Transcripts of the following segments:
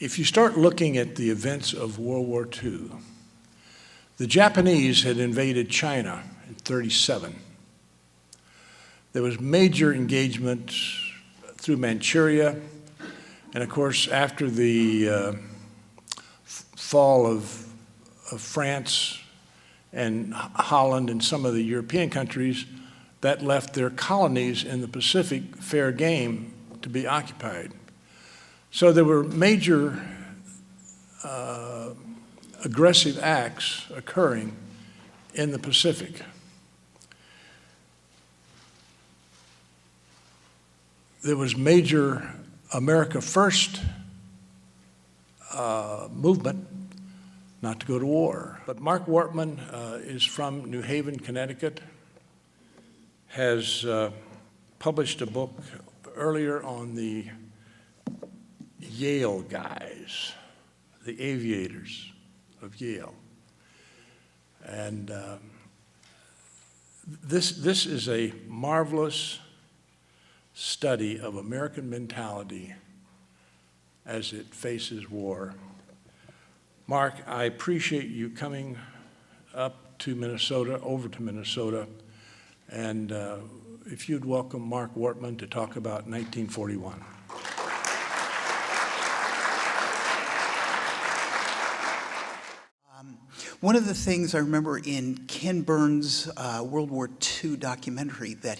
if you start looking at the events of World War II, the Japanese had invaded China in '37. There was major engagement through Manchuria, and of course, after the fall of France and Holland and some of the European countries, that left their colonies in the Pacific fair game to be occupied. So there were major aggressive acts occurring in the Pacific. There was major America First movement not to go to war. But Marc Wortman is from New Haven, Connecticut, has published a book earlier on the Yale guys, the aviators of Yale. And this is a marvelous study of American mentality as it faces war. Marc, I appreciate you coming up to Minnesota, over to Minnesota, and if you'd welcome Marc Wortman to talk about 1941. One of the things I remember in Ken Burns' World War II documentary that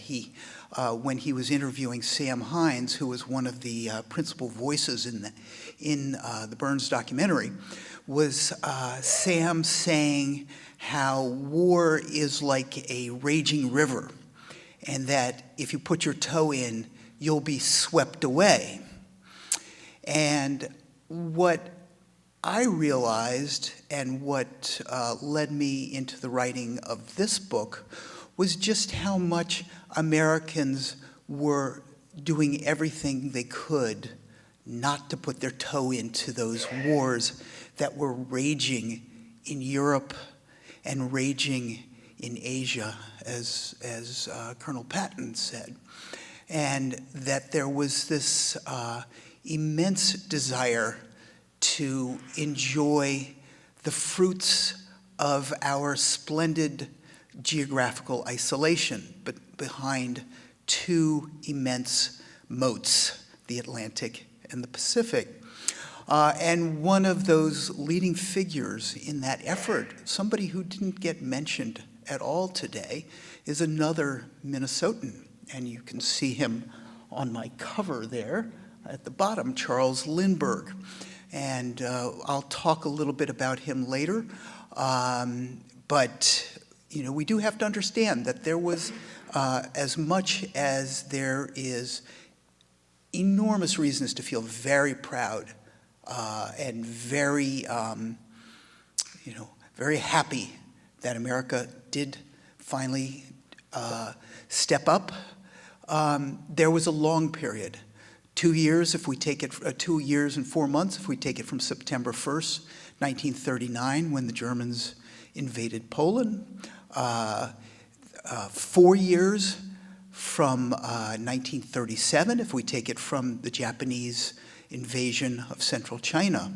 when he was interviewing Sam Hines, who was one of the principal voices in the Burns documentary, was Sam saying how war is like a raging river, and that if you put your toe in, you'll be swept away. And what I realized, and what led me into the writing of this book, was just how much Americans were doing everything they could not to put their toe into those wars that were raging in Europe and raging in Asia, as Colonel Patton said. And that there was this immense desire to enjoy the fruits of our splendid geographical isolation, but behind two immense moats, the Atlantic and the Pacific. And one of those leading figures in that effort, somebody who didn't get mentioned at all today, is another Minnesotan. And you can see him on my cover there at the bottom, Charles Lindbergh. And I'll talk a little bit about him later. But we do have to understand that there was, as much as there is enormous reasons to feel very proud and very, very happy that America did finally step up, there was a long period. 2 years, if we take it, 2 years and 4 months, if we take it from September 1st, 1939, when the Germans invaded Poland. 4 years from 1937, if we take it from the Japanese invasion of central China.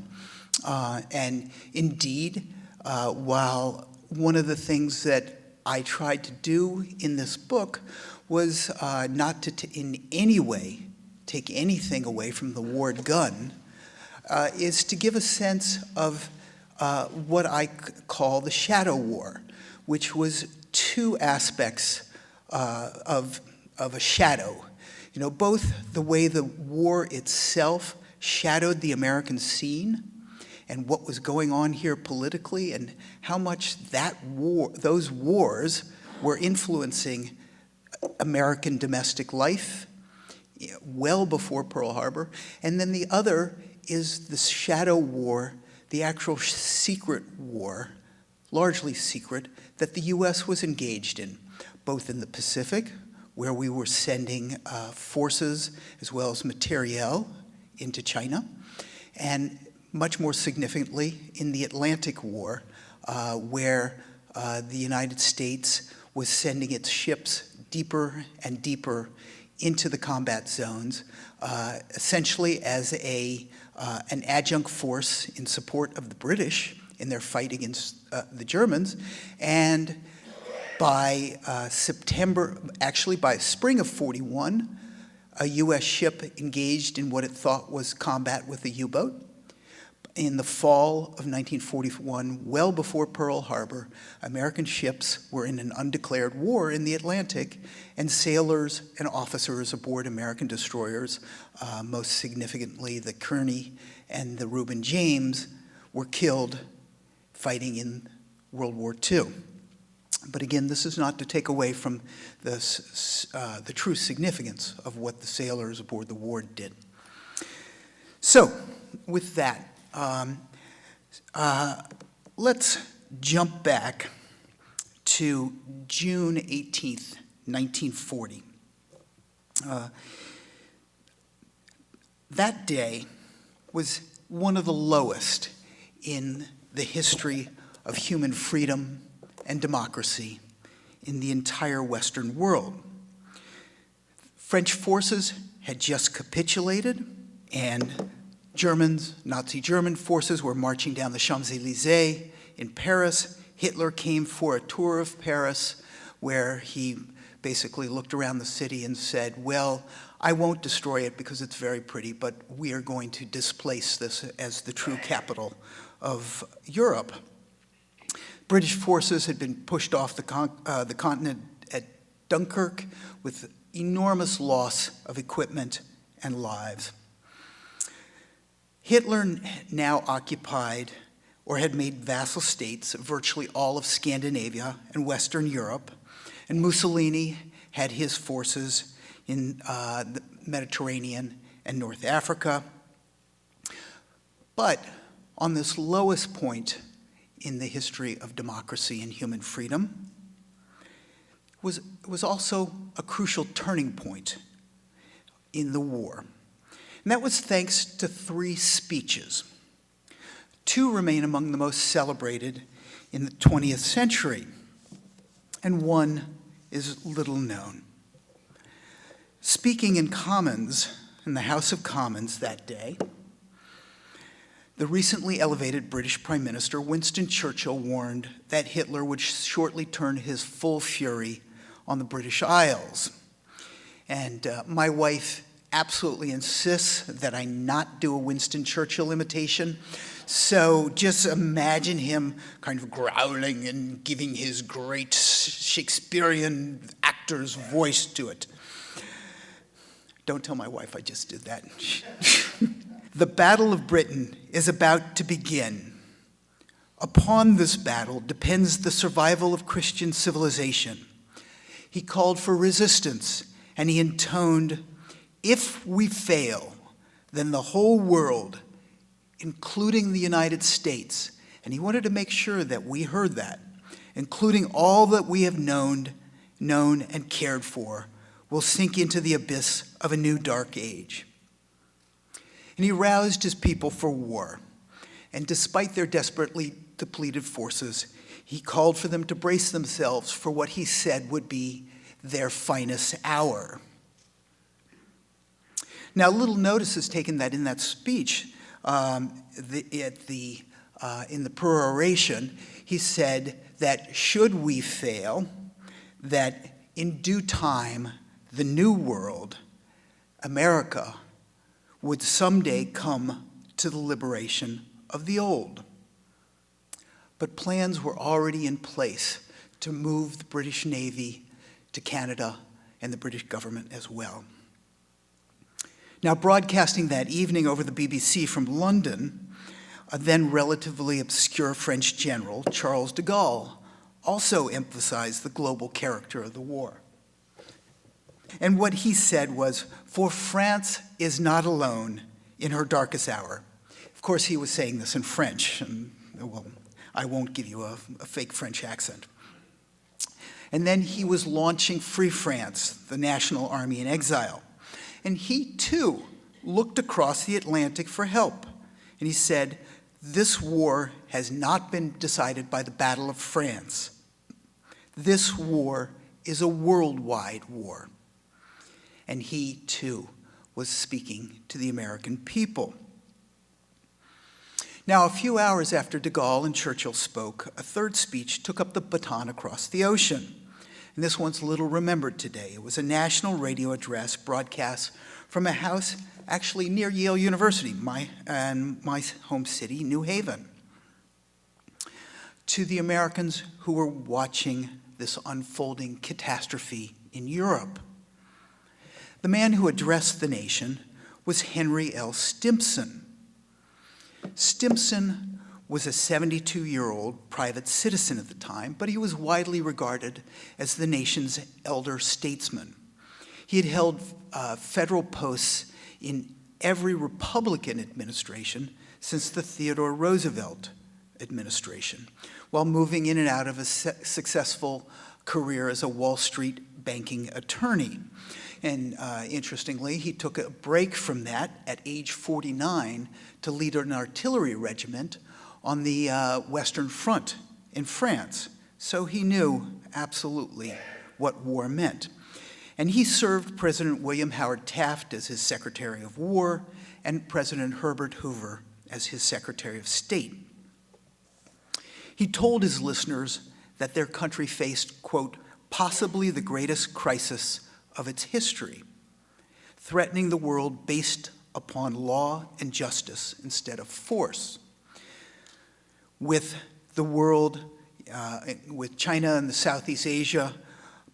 And indeed, while one of the things that I tried to do in this book was not to in any way take anything away from the Ward gun, is to give a sense of what I call the shadow war, which was two aspects of a shadow. Both the way the war itself shadowed the American scene and what was going on here politically, and how much those wars were influencing American domestic life well before Pearl Harbor. And then the other is the shadow war, the actual secret war, largely secret, that the US was engaged in, both in the Pacific, where we were sending forces as well as materiel into China, and much more significantly in the Atlantic War, where the United States was sending its ships deeper and deeper into the combat zones, essentially as a an adjunct force in support of the British in their fight against the Germans, and by by spring of 41, a U.S. ship engaged in what it thought was combat with a U-boat. In the fall of 1941, well before Pearl Harbor, American ships were in an undeclared war in the Atlantic, and sailors and officers aboard American destroyers, most significantly the Kearney and the Reuben James, were killed fighting in World War II. But again, this is not to take away from the true significance of what the sailors aboard the Ward did. So, with that, let's jump back to June 18th, 1940. That day was one of the lowest in the history of human freedom and democracy in the entire Western world. French forces had just capitulated, and Nazi German forces were marching down the Champs-Élysées in Paris. Hitler came for a tour of Paris, where he basically looked around the city and said, well, I won't destroy it because it's very pretty, but we are going to displace this as the true capital of Europe. British forces had been pushed off the continent at Dunkirk with enormous loss of equipment and lives. Hitler now occupied or had made vassal states of virtually all of Scandinavia and Western Europe, and Mussolini had his forces in the Mediterranean and North Africa. But on this lowest point in the history of democracy and human freedom was also a crucial turning point in the war. And that was thanks to 3 speeches. 2 remain among the most celebrated in the 20th century, and 1 is little known. Speaking in the House of Commons that day, the recently elevated British Prime Minister Winston Churchill warned that Hitler would shortly turn his full fury on the British Isles. And my wife absolutely insists that I not do a Winston Churchill imitation. So just imagine him kind of growling and giving his great Shakespearean actor's voice to it. Don't tell my wife I just did that. The Battle of Britain is about to begin. Upon this battle depends the survival of Christian civilization. He called for resistance, and he intoned, "If we fail, then the whole world, including the United States," and he wanted to make sure that we heard that, "including all that we have known and cared for, will sink into the abyss of a new dark age." And he roused his people for war. And despite their desperately depleted forces, he called for them to brace themselves for what he said would be their finest hour. Now, little notice is taken that in that speech, in the peroration, he said that should we fail, that in due time, the new world, America, would someday come to the liberation of the old. But plans were already in place to move the British Navy to Canada and the British government as well. Now, broadcasting that evening over the BBC from London, a then relatively obscure French general, Charles de Gaulle, also emphasized the global character of the war. And what he said was, "For France is not alone in her darkest hour." Of course, he was saying this in French, and well, I won't give you a fake French accent. And then he was launching Free France, the national army in exile. And he, too, looked across the Atlantic for help. And he said, "This war has not been decided by the Battle of France. This war is a worldwide war." And he, too, was speaking to the American people. Now, a few hours after de Gaulle and Churchill spoke, a third speech took up the baton across the ocean. And this one's little remembered today. It was a national radio address broadcast from a house actually near Yale University, my home city, New Haven, to the Americans who were watching this unfolding catastrophe in Europe. The man who addressed the nation was Henry L. Stimson. Stimson was a 72-year-old private citizen at the time, but he was widely regarded as the nation's elder statesman. He had held federal posts in every Republican administration since the Theodore Roosevelt administration, while moving in and out of a successful career as a Wall Street banking attorney. And interestingly, he took a break from that at age 49 to lead an artillery regiment on the Western Front in France. So he knew absolutely what war meant. And he served President William Howard Taft as his Secretary of War and President Herbert Hoover as his Secretary of State. He told his listeners that their country faced, quote, possibly the greatest crisis of its history, threatening the world based upon law and justice instead of force. With the world, with China and the Southeast Asia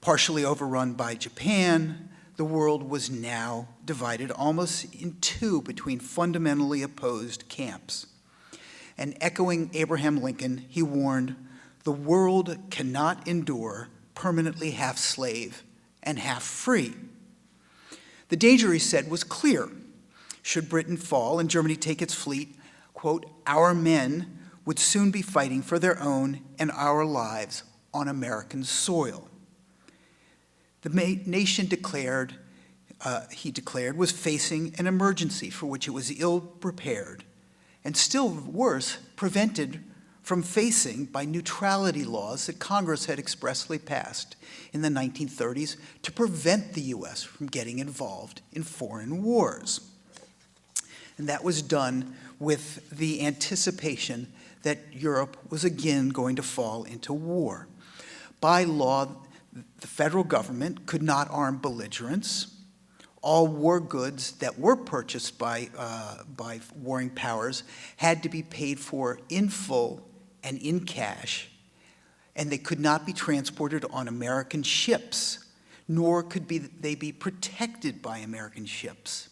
partially overrun by Japan, the world was now divided almost in two between fundamentally opposed camps. And echoing Abraham Lincoln, he warned, the world cannot endure permanently half slave and half free. The danger, he said, was clear. Should Britain fall and Germany take its fleet, quote, our men would soon be fighting for their own and our lives on American soil. The nation declared, he declared, was facing an emergency for which it was ill prepared, and still worse, prevented from facing by neutrality laws that Congress had expressly passed in the 1930s to prevent the U.S. from getting involved in foreign wars. And that was done with the anticipation that Europe was again going to fall into war. By law, the federal government could not arm belligerents. All war goods that were purchased by warring powers had to be paid for in full and in cash, and they could not be transported on American ships, nor could they be protected by American ships.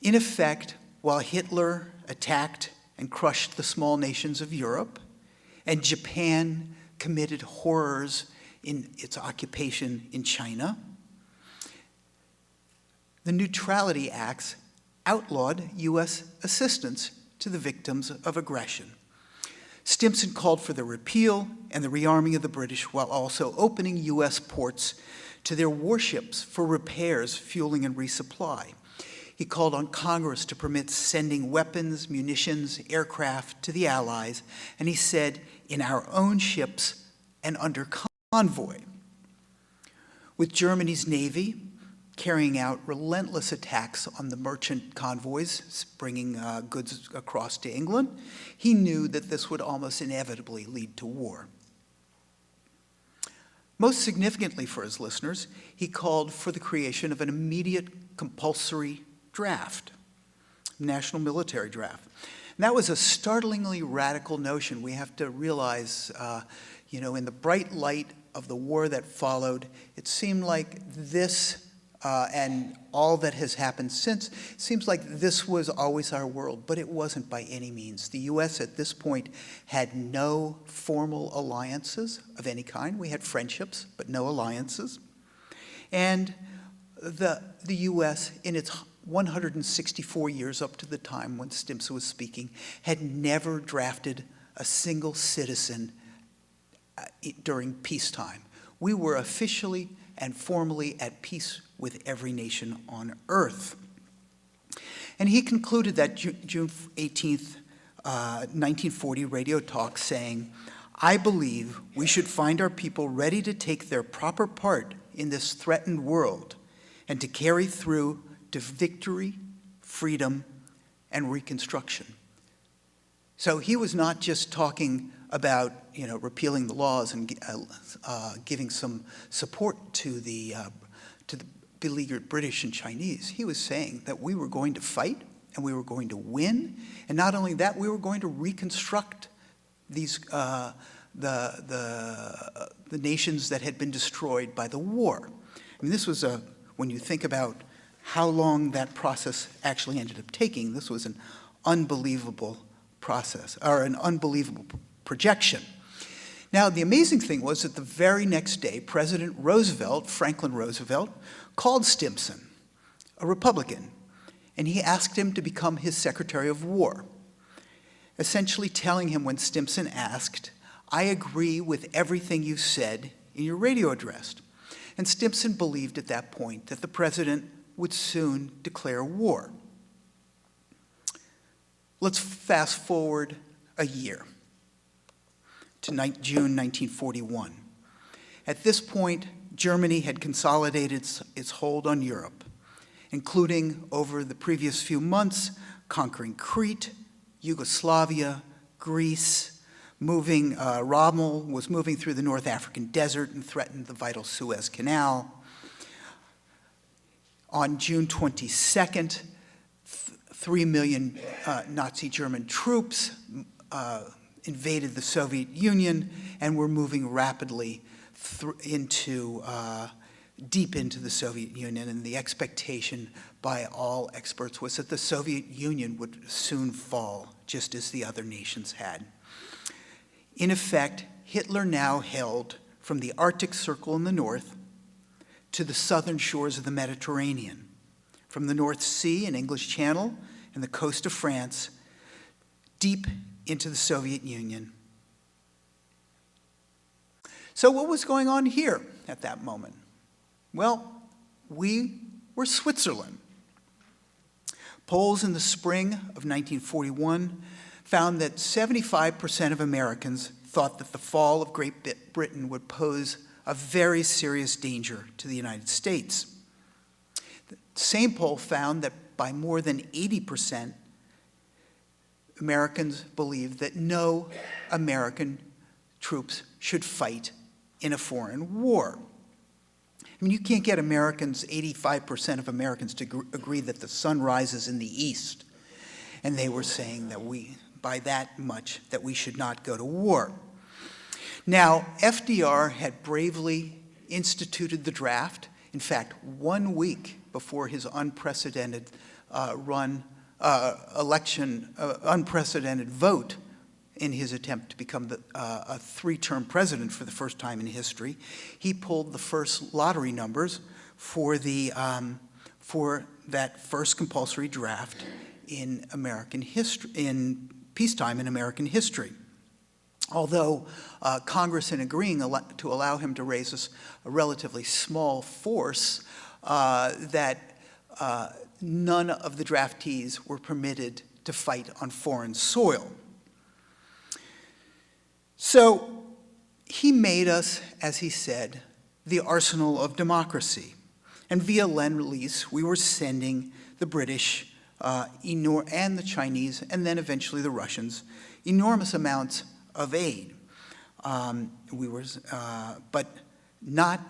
In effect, while Hitler attacked and crushed the small nations of Europe, and Japan committed horrors in its occupation in China, the Neutrality Acts outlawed U.S. assistance to the victims of aggression. Stimson called for the repeal and the rearming of the British while also opening U.S. ports to their warships for repairs, fueling, and resupply. He called on Congress to permit sending weapons, munitions, aircraft to the Allies, and he said, in our own ships and under convoy. With Germany's Navy carrying out relentless attacks on the merchant convoys bringing goods across to England, he knew that this would almost inevitably lead to war. Most significantly for his listeners, he called for the creation of an immediate compulsory draft, national military draft. And that was a startlingly radical notion. We have to realize, in the bright light of the war that followed, it seemed like this and all that has happened since, seems like this was always our world, but it wasn't by any means. The U.S. at this point had no formal alliances of any kind. We had friendships, but no alliances. And the U.S., in its 164 years up to the time when Stimson was speaking, had never drafted a single citizen during peacetime. We were officially and formally at peace with every nation on earth. And he concluded that June 18th, 1940 radio talk saying, I believe we should find our people ready to take their proper part in this threatened world and to carry through to victory, freedom, and reconstruction. So he was not just talking about, repealing the laws and giving some support to the beleaguered British and Chinese. He was saying that we were going to fight and we were going to win, and not only that, we were going to reconstruct these the nations that had been destroyed by the war. I mean, this was when you think about how long that process actually ended up taking, this was an unbelievable process, or an unbelievable projection. Now, the amazing thing was that the very next day, President Roosevelt, Franklin Roosevelt, called Stimson, a Republican, and he asked him to become his Secretary of War, essentially telling him when Stimson asked, "I agree with everything you said in your radio address." And Stimson believed at that point that the president would soon declare war. Let's fast forward a year to June 1941. At this point, Germany had consolidated its hold on Europe, including over the previous few months, conquering Crete, Yugoslavia, Greece, Rommel was moving through the North African desert and threatened the vital Suez Canal. On June 22nd, 3 million Nazi German troops invaded the Soviet Union and were moving rapidly deep into the Soviet Union, and the expectation by all experts was that the Soviet Union would soon fall, just as the other nations had. In effect, Hitler now held from the Arctic Circle in the north to the southern shores of the Mediterranean, from the North Sea and English Channel and the coast of France, deep into the Soviet Union. So what was going on here at that moment? Well, we were Switzerland. Polls in the spring of 1941 found that 75% of Americans thought that the fall of Great Britain would pose a very serious danger to the United States. The same poll found that by more than 80%, Americans believed that no American troops should fight in a foreign war. I mean, you can't get 85% of Americans to agree that the sun rises in the east. And they were saying that by that much, that we should not go to war. Now, FDR had bravely instituted the draft. In fact, 1 week before his unprecedented unprecedented vote in his attempt to become a three-term president for the first time in history, he pulled the first lottery numbers for that first compulsory draft in American history, in peacetime in American history. Although Congress, in agreeing to allow him to raise a relatively small force, that none of the draftees were permitted to fight on foreign soil. So he made us, as he said, the arsenal of democracy. And via Lend-Lease, we were sending the British and the Chinese, and then eventually the Russians, enormous amounts of aid. But not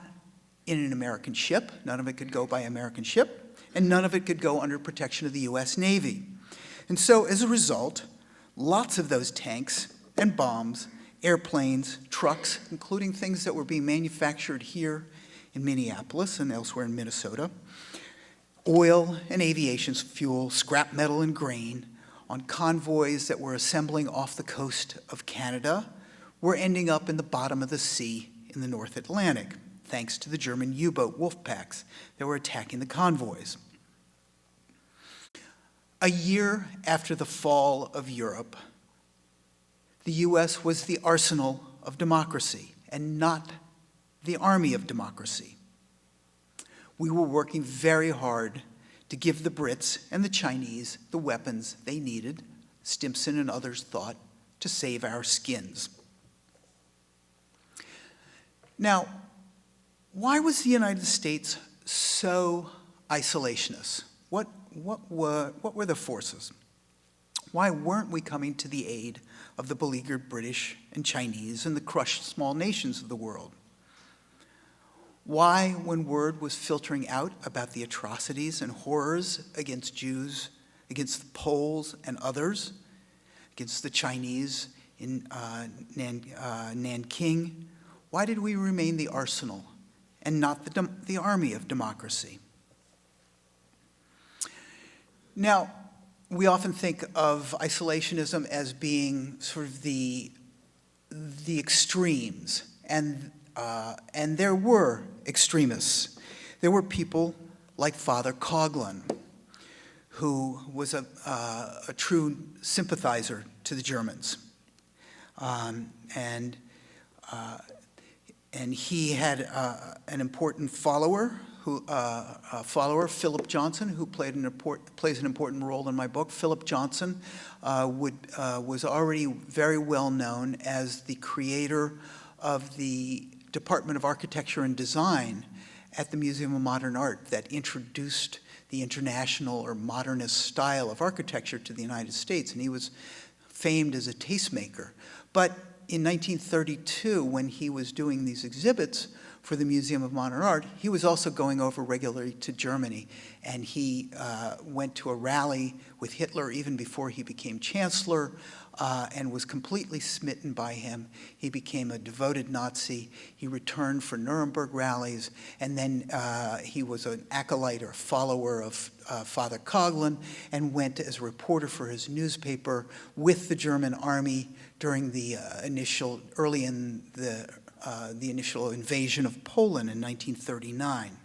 in an American ship. None of it could go by American ship, and none of it could go under protection of the US Navy. And so as a result, lots of those tanks and bombs, airplanes, trucks, including things that were being manufactured here in Minneapolis and elsewhere in Minnesota, oil and aviation fuel, scrap metal and grain, on convoys that were assembling off the coast of Canada, were ending up in the bottom of the sea in the North Atlantic, thanks to the German U-boat wolf packs that were attacking the convoys. A year after the fall of Europe, the U.S. was the arsenal of democracy and not the army of democracy. We were working very hard to give the Brits and the Chinese the weapons they needed, Stimson and others thought, to save our skins. Now, why was the United States so isolationist? What were the forces? Why weren't we coming to the aid of the beleaguered British and Chinese and the crushed small nations of the world? Why, when word was filtering out about the atrocities and horrors against Jews, against the Poles and others, against the Chinese in Nanking, why did we remain the arsenal and not the army of democracy? Now, we often think of isolationism as being sort of the extremes, and there were extremists. There were people like Father Coughlin, who was a true sympathizer to the Germans, and he had an important follower. Philip Johnson, who plays an important role in my book. Philip Johnson was already very well known as the creator of the Department of Architecture and Design at the Museum of Modern Art that introduced the international or modernist style of architecture to the United States, and he was famed as a tastemaker. But in 1932, when he was doing these exhibits for the Museum of Modern Art, he was also going over regularly to Germany, and he went to a rally with Hitler even before he became chancellor, and was completely smitten by him. He became a devoted Nazi. He returned for Nuremberg rallies, and then he was an acolyte or follower of Father Coughlin, and went as a reporter for his newspaper with the German army during the initial invasion of Poland in 1939.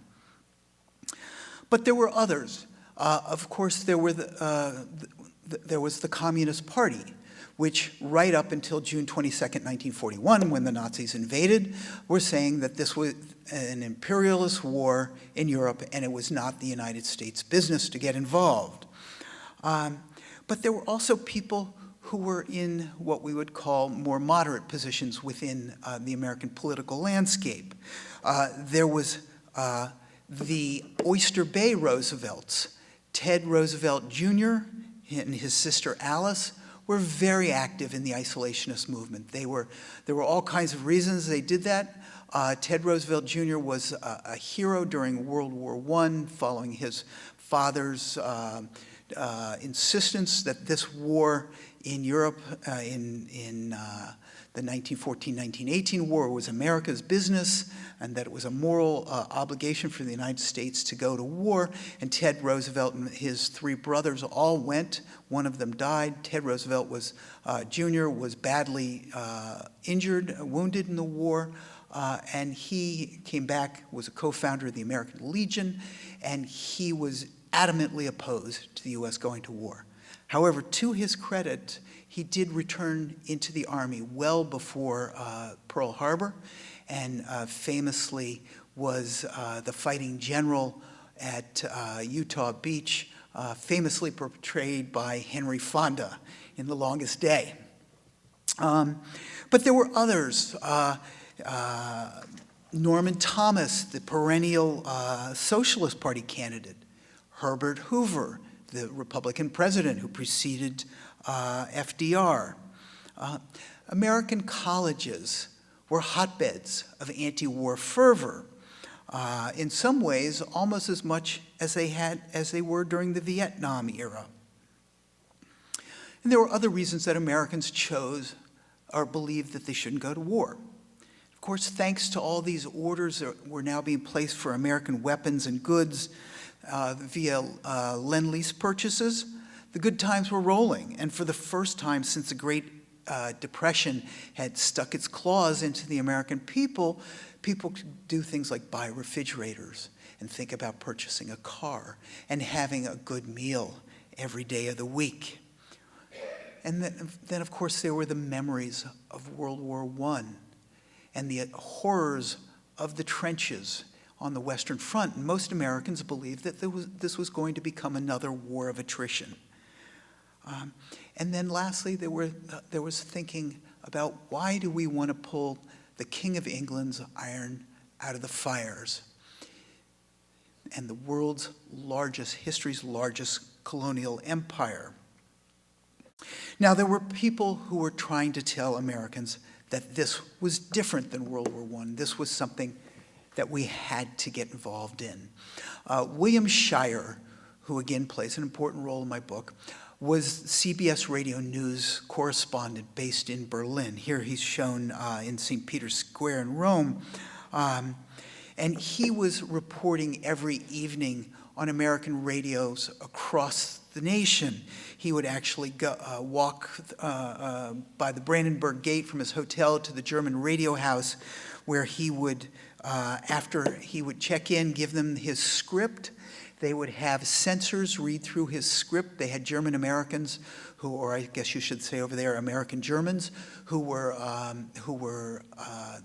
But there were others. Of course, there was the Communist Party, which right up until June 22nd, 1941, when the Nazis invaded, were saying that this was an imperialist war in Europe and it was not the United States' business to get involved. But there were also people who were in what we would call more moderate positions within the American political landscape. There was the Oyster Bay Roosevelts. Ted Roosevelt Jr. and his sister Alice were very active in the isolationist movement. There were all kinds of reasons they did that. Ted Roosevelt Jr. was a hero during World War I, following his father's insistence that this war in Europe in the 1914-1918 war was America's business, and that it was a moral obligation for the United States to go to war. And Ted Roosevelt and his three brothers all went. One of them died. Ted Roosevelt Jr. was badly injured, wounded in the war, and he came back, was a co-founder of the American Legion, and he was adamantly opposed to the U.S. going to war. However, to his credit, he did return into the Army well before Pearl Harbor, and famously was the fighting general at Utah Beach, famously portrayed by Henry Fonda in The Longest Day. But there were others. Norman Thomas, the perennial Socialist Party candidate. Herbert Hoover, the Republican president who preceded FDR. American colleges were hotbeds of anti-war fervor, in some ways almost as much as they were during the Vietnam era. And there were other reasons that Americans chose or believed that they shouldn't go to war. Of course, thanks to all these orders that were now being placed for American weapons and goods via Lend-Lease purchases, the good times were rolling. And for the first time since the Great Depression had stuck its claws into the American people, people could do things like buy refrigerators and think about purchasing a car and having a good meal every day of the week. And then of course, there were the memories of World War I and the horrors of the trenches on the Western Front. And most Americans believed that this was going to become another war of attrition. And then lastly, there was thinking about, why do we want to pull the King of England's iron out of the fires? And the history's largest colonial empire. Now, there were people who were trying to tell Americans that this was different than World War I. This was something that we had to get involved in. William Shirer, who again plays an important role in my book, was CBS Radio News correspondent based in Berlin. Here he's shown in St. Peter's Square in Rome. And he was reporting every evening on American radios across the nation. He would actually walk by the Brandenburg Gate from his hotel to the German radio house, where he would, after he would check in, give them his script. They would have censors read through his script. They had German Americans who, or I guess you should say over there, American Germans, who were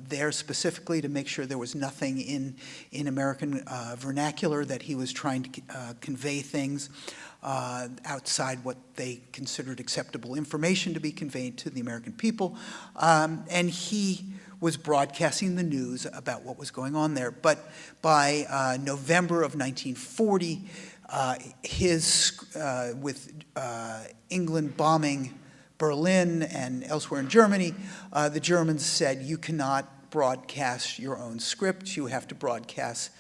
there specifically to make sure there was nothing in American vernacular, that he was trying to convey things outside what they considered acceptable information to be conveyed to the American people. And he was broadcasting the news about what was going on there. But by November of 1940, with England bombing Berlin and elsewhere in Germany, the Germans said, you cannot broadcast your own script. You have to broadcast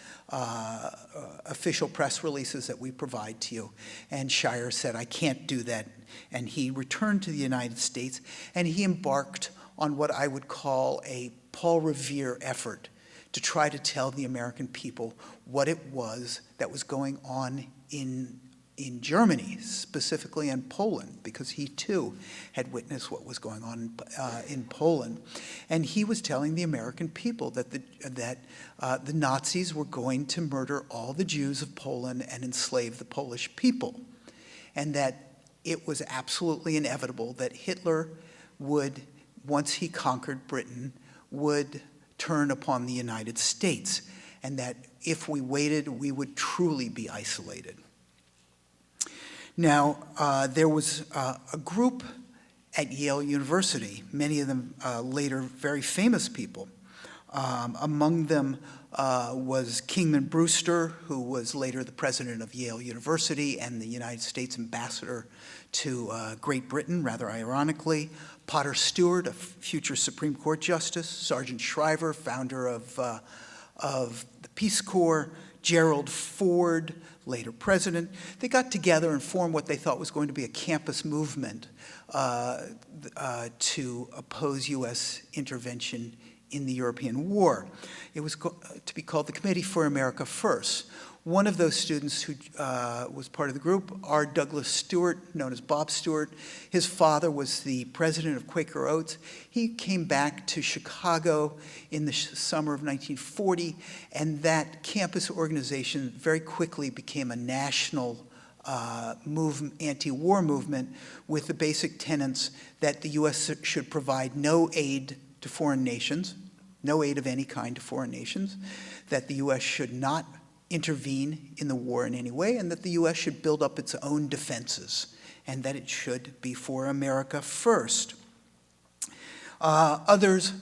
official press releases that we provide to you. And Shirer said, I can't do that. And he returned to the United States, and he embarked on what I would call a Paul Revere effort to try to tell the American people what it was that was going on in Germany, specifically in Poland, because he too had witnessed what was going on in Poland. And he was telling the American people that the Nazis were going to murder all the Jews of Poland and enslave the Polish people, and that it was absolutely inevitable that Hitler would, once he conquered Britain, would turn upon the United States, and that if we waited, we would truly be isolated. Now, there was a group at Yale University, many of them later very famous people. Among them was Kingman Brewster, who was later the president of Yale University and the United States ambassador to Great Britain, rather ironically. Potter Stewart, a future Supreme Court justice. Sergeant Shriver, founder of the Peace Corps. Gerald Ford, later president. They got together and formed what they thought was going to be a campus movement to oppose U.S. intervention in the European war. It was to be called the Committee for America First. One of those students who was part of the group, R. Douglas Stewart, known as Bob Stewart, his father was the president of Quaker Oats. He came back to Chicago in the summer of 1940, and that campus organization very quickly became a national anti-war movement with the basic tenets that the U.S. should provide no aid to foreign nations, no aid of any kind to foreign nations, that the U.S. should not intervene in the war in any way, and that the U.S. should build up its own defenses, and that it should be for America first. Others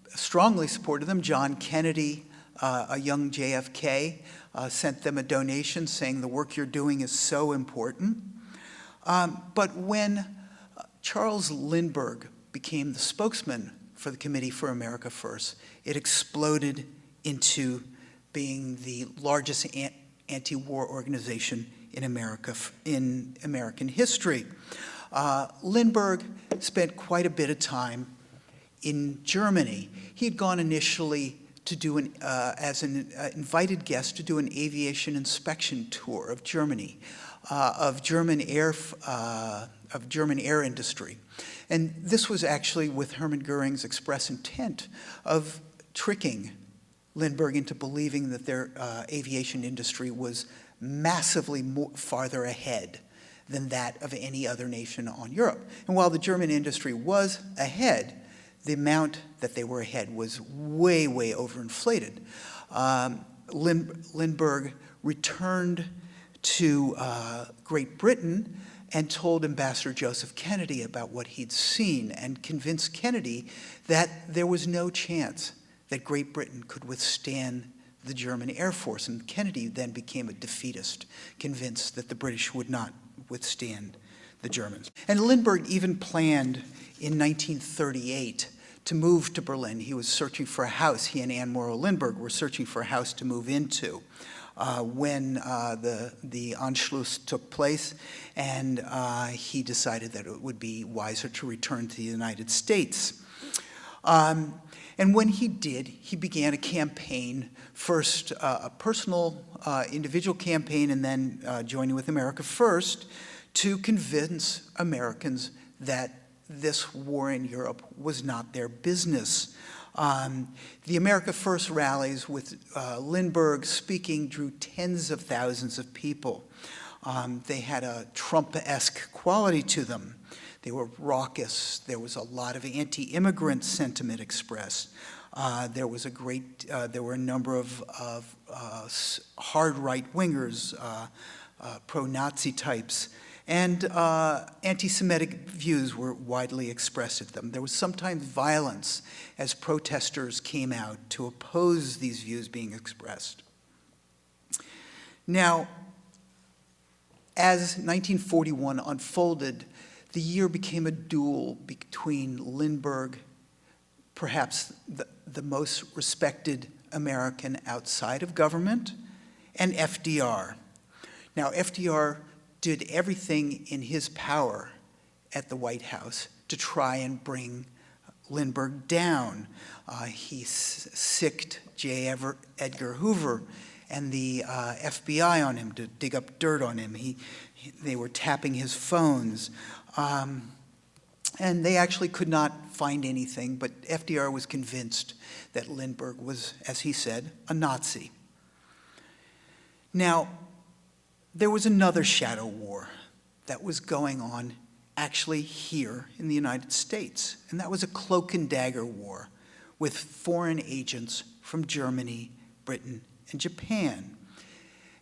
strongly supported them. John Kennedy, a young JFK, sent them a donation saying the work you're doing is so important. But when Charles Lindbergh became the spokesman for the Committee for America First, it exploded into being the largest anti-war organization in America, in American history. Lindbergh spent quite a bit of time in Germany. He had gone initially to do as an invited guest to do an aviation inspection tour of Germany, of German air industry. And this was actually with Hermann Goering's express intent of tricking Lindbergh into believing that their aviation industry was massively farther ahead than that of any other nation on Europe. And while the German industry was ahead, the amount that they were ahead was way, way overinflated. Lindbergh returned to Great Britain and told Ambassador Joseph Kennedy about what he'd seen, and convinced Kennedy that there was no chance that Great Britain could withstand the German Air Force. And Kennedy then became a defeatist, convinced that the British would not withstand the Germans. And Lindbergh even planned in 1938 to move to Berlin. He was searching for a house. He and Anne Morrow Lindbergh were searching for a house to move into when the Anschluss took place, and he decided that it would be wiser to return to the United States. And when he did, he began a campaign, first a personal, individual campaign, and then joining with America First, to convince Americans that this war in Europe was not their business. The America First rallies with Lindbergh speaking drew tens of thousands of people. They had a Trump-esque quality to them. They were raucous. There was a lot of anti-immigrant sentiment expressed. There were a number of hard right-wingers, pro-Nazi types, and anti-Semitic views were widely expressed at them. There was sometimes violence as protesters came out to oppose these views being expressed. Now, as 1941 unfolded, the year became a duel between Lindbergh, perhaps the most respected American outside of government, and FDR. Now, FDR did everything in his power at the White House to try and bring Lindbergh down. He sicked J. Edgar Hoover and the FBI on him to dig up dirt on him. They were tapping his phones. And they actually could not find anything, but FDR was convinced that Lindbergh was, as he said, a Nazi. Now, there was another shadow war that was going on actually here in the United States, and that was a cloak and dagger war with foreign agents from Germany, Britain, and Japan.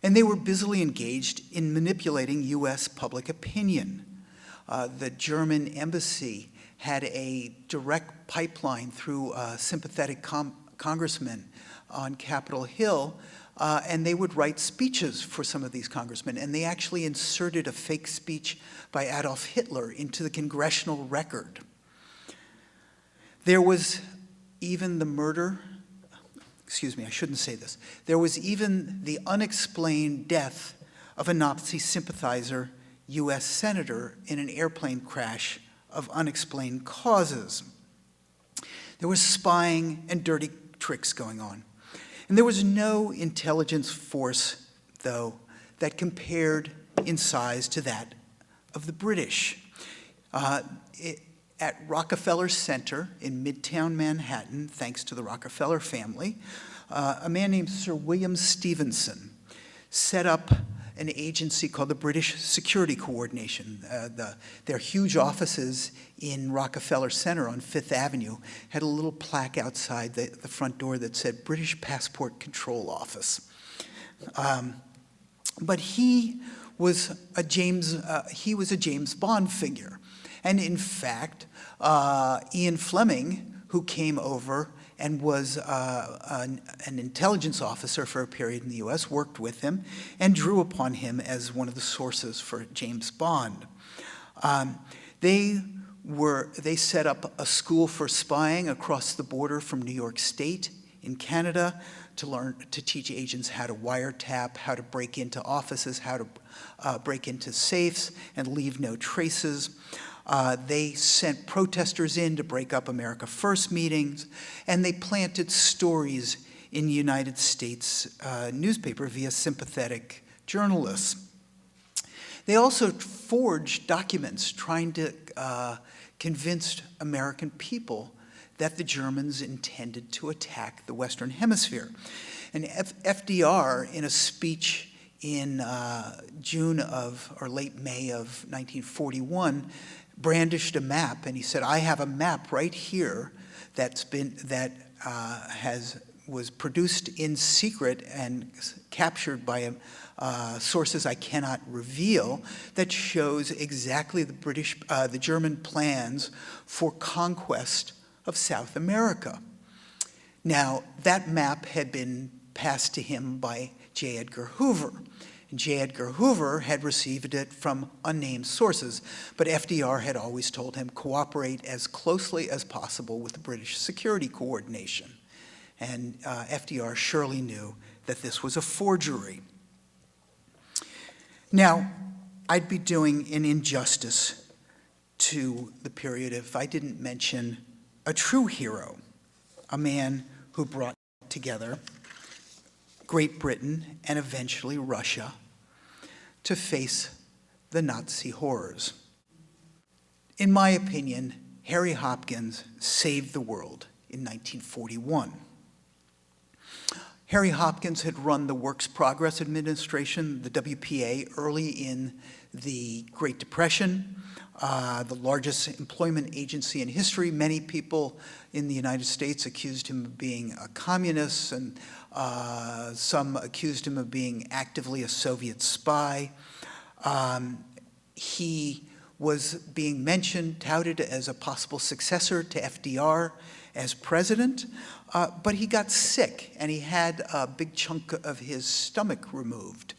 And they were busily engaged in manipulating U.S. public opinion. The German embassy had a direct pipeline through sympathetic congressmen on Capitol Hill, and they would write speeches for some of these congressmen. And they actually inserted a fake speech by Adolf Hitler into the congressional record. There was even the murder, excuse me, I shouldn't say this. There was even the unexplained death of a Nazi sympathizer, U.S. senator, in an airplane crash of unexplained causes. There was spying and dirty tricks going on. And there was no intelligence force, though, that compared in size to that of the British. At Rockefeller Center in Midtown Manhattan, thanks to the Rockefeller family, a man named Sir William Stevenson set up an agency called the British Security Coordination. Their huge offices in Rockefeller Center on Fifth Avenue had a little plaque outside the front door that said British Passport Control Office. But he was a James Bond figure. And in fact, Ian Fleming, who came over and was an intelligence officer for a period in the US, worked with him and drew upon him as one of the sources for James Bond. They set up a school for spying across the border from New York State in Canada to teach agents how to wiretap, how to break into offices, how to break into safes and leave no traces. They sent protesters in to break up America First meetings, and they planted stories in the United States newspaper via sympathetic journalists. They also forged documents trying to convince American people that the Germans intended to attack the Western Hemisphere. And FDR, in a speech in June or late May of 1941, brandished a map, and he said, "I have a map right here was produced in secret and captured by sources I cannot reveal, that shows exactly the German plans for conquest of South America." Now, that map had been passed to him by J. Edgar Hoover, And J. Edgar Hoover had received it from unnamed sources, but FDR had always told him, cooperate as closely as possible with the British security coordination. And FDR surely knew that this was a forgery. Now, I'd be doing an injustice to the period if I didn't mention a true hero, a man who brought together Great Britain and eventually Russia to face the Nazi horrors. In my opinion, Harry Hopkins saved the world in 1941. Harry Hopkins had run the Works Progress Administration, the WPA, early in the Great Depression, the largest employment agency in history. Many people in the United States accused him of being a communist, and some accused him of being actively a Soviet spy. He was being mentioned, touted as a possible successor to FDR as president, but he got sick and he had a big chunk of his stomach removed.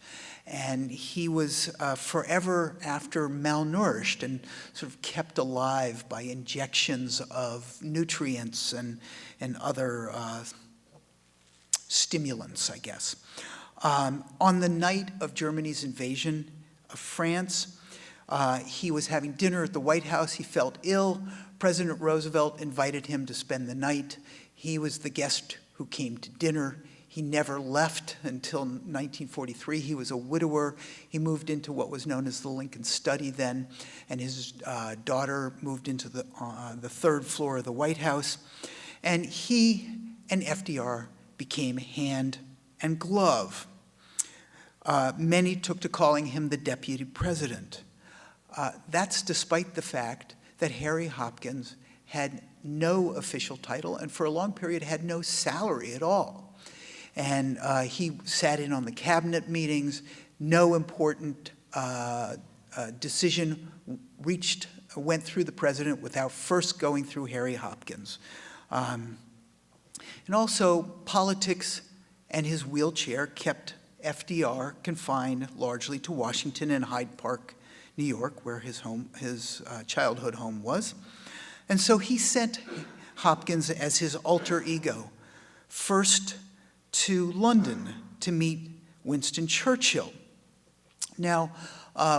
And he was forever after malnourished and sort of kept alive by injections of nutrients and other stimulants, I guess. On the night of Germany's invasion of France, he was having dinner at the White House. He felt ill. President Roosevelt invited him to spend the night. He was the guest who came to dinner. He never left until 1943. He was a widower. He moved into what was known as the Lincoln Study then, and his daughter moved into the third floor of the White House. And he and FDR became hand and glove. Many took to calling him the deputy president. That's despite the fact that Harry Hopkins had no official title and for a long period had no salary at all. And he sat in on the cabinet meetings. No important decision went through the president without first going through Harry Hopkins. And also, politics and his wheelchair kept FDR confined largely to Washington and Hyde Park, New York, where his childhood home was. And so he sent Hopkins as his alter ego, first to London to meet Winston Churchill. Now,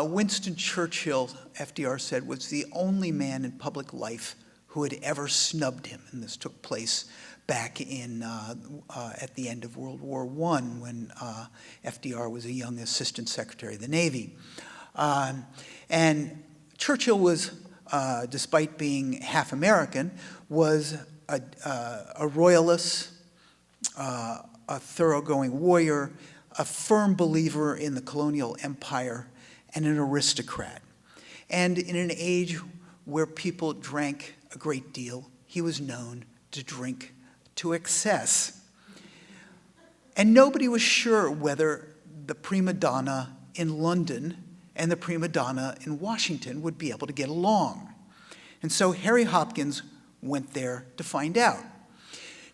Winston Churchill, FDR said, was the only man in public life who had ever snubbed him, and this took place back in at the end of World War I when FDR was a young assistant secretary of the Navy. And Churchill was, despite being half American, was a royalist, a thoroughgoing warrior, a firm believer in the colonial empire, and an aristocrat. And in an age where people drank a great deal, he was known to drink to excess. And nobody was sure whether the prima donna in London and the prima donna in Washington would be able to get along. And so Harry Hopkins went there to find out.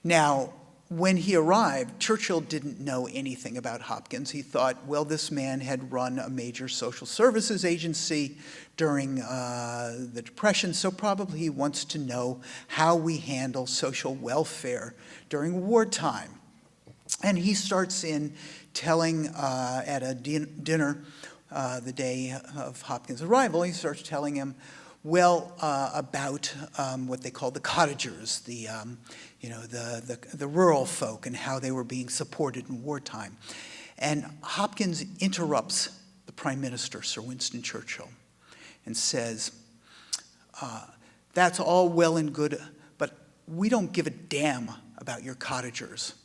Now, when he arrived, Churchill didn't know anything about Hopkins. He thought, well, this man had run a major social services agency during the Depression, so probably he wants to know how we handle social welfare during wartime. And he starts in telling at a dinner the day of Hopkins' arrival, he starts telling him, well, about what they call the cottagers, the rural folk and how they were being supported in wartime. And Hopkins interrupts the Prime Minister, Sir Winston Churchill, and says, that's all well and good, but we don't give a damn about your cottagers.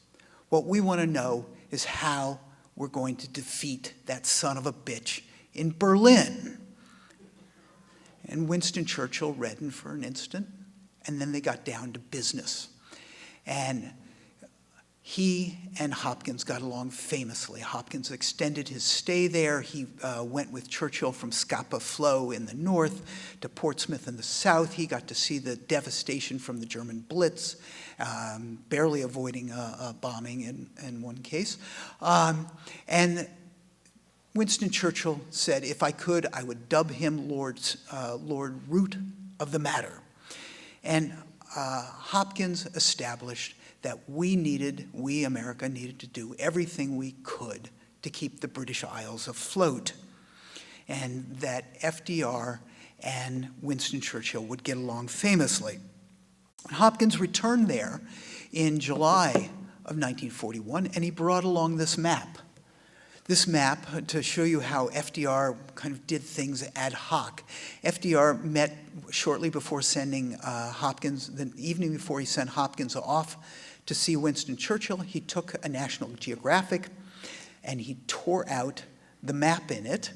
What we want to know is how we're going to defeat that son of a bitch in Berlin. And Winston Churchill reddened for an instant, and then they got down to business. And he and Hopkins got along famously. Hopkins extended his stay there. He went with Churchill from Scapa Flow in the north to Portsmouth in the south. He got to see the devastation from the German Blitz, barely avoiding a bombing in one case. And Winston Churchill said, if I could, I would dub him Lord Root of the Matter. And Hopkins established that we, America, needed to do everything we could to keep the British Isles afloat, and that FDR and Winston Churchill would get along famously. Hopkins returned there in July of 1941, and he brought along this map. This map to show you how FDR kind of did things ad hoc. FDR met shortly before sending Hopkins, the evening before he sent Hopkins off to see Winston Churchill. He took a National Geographic and he tore out the map in it,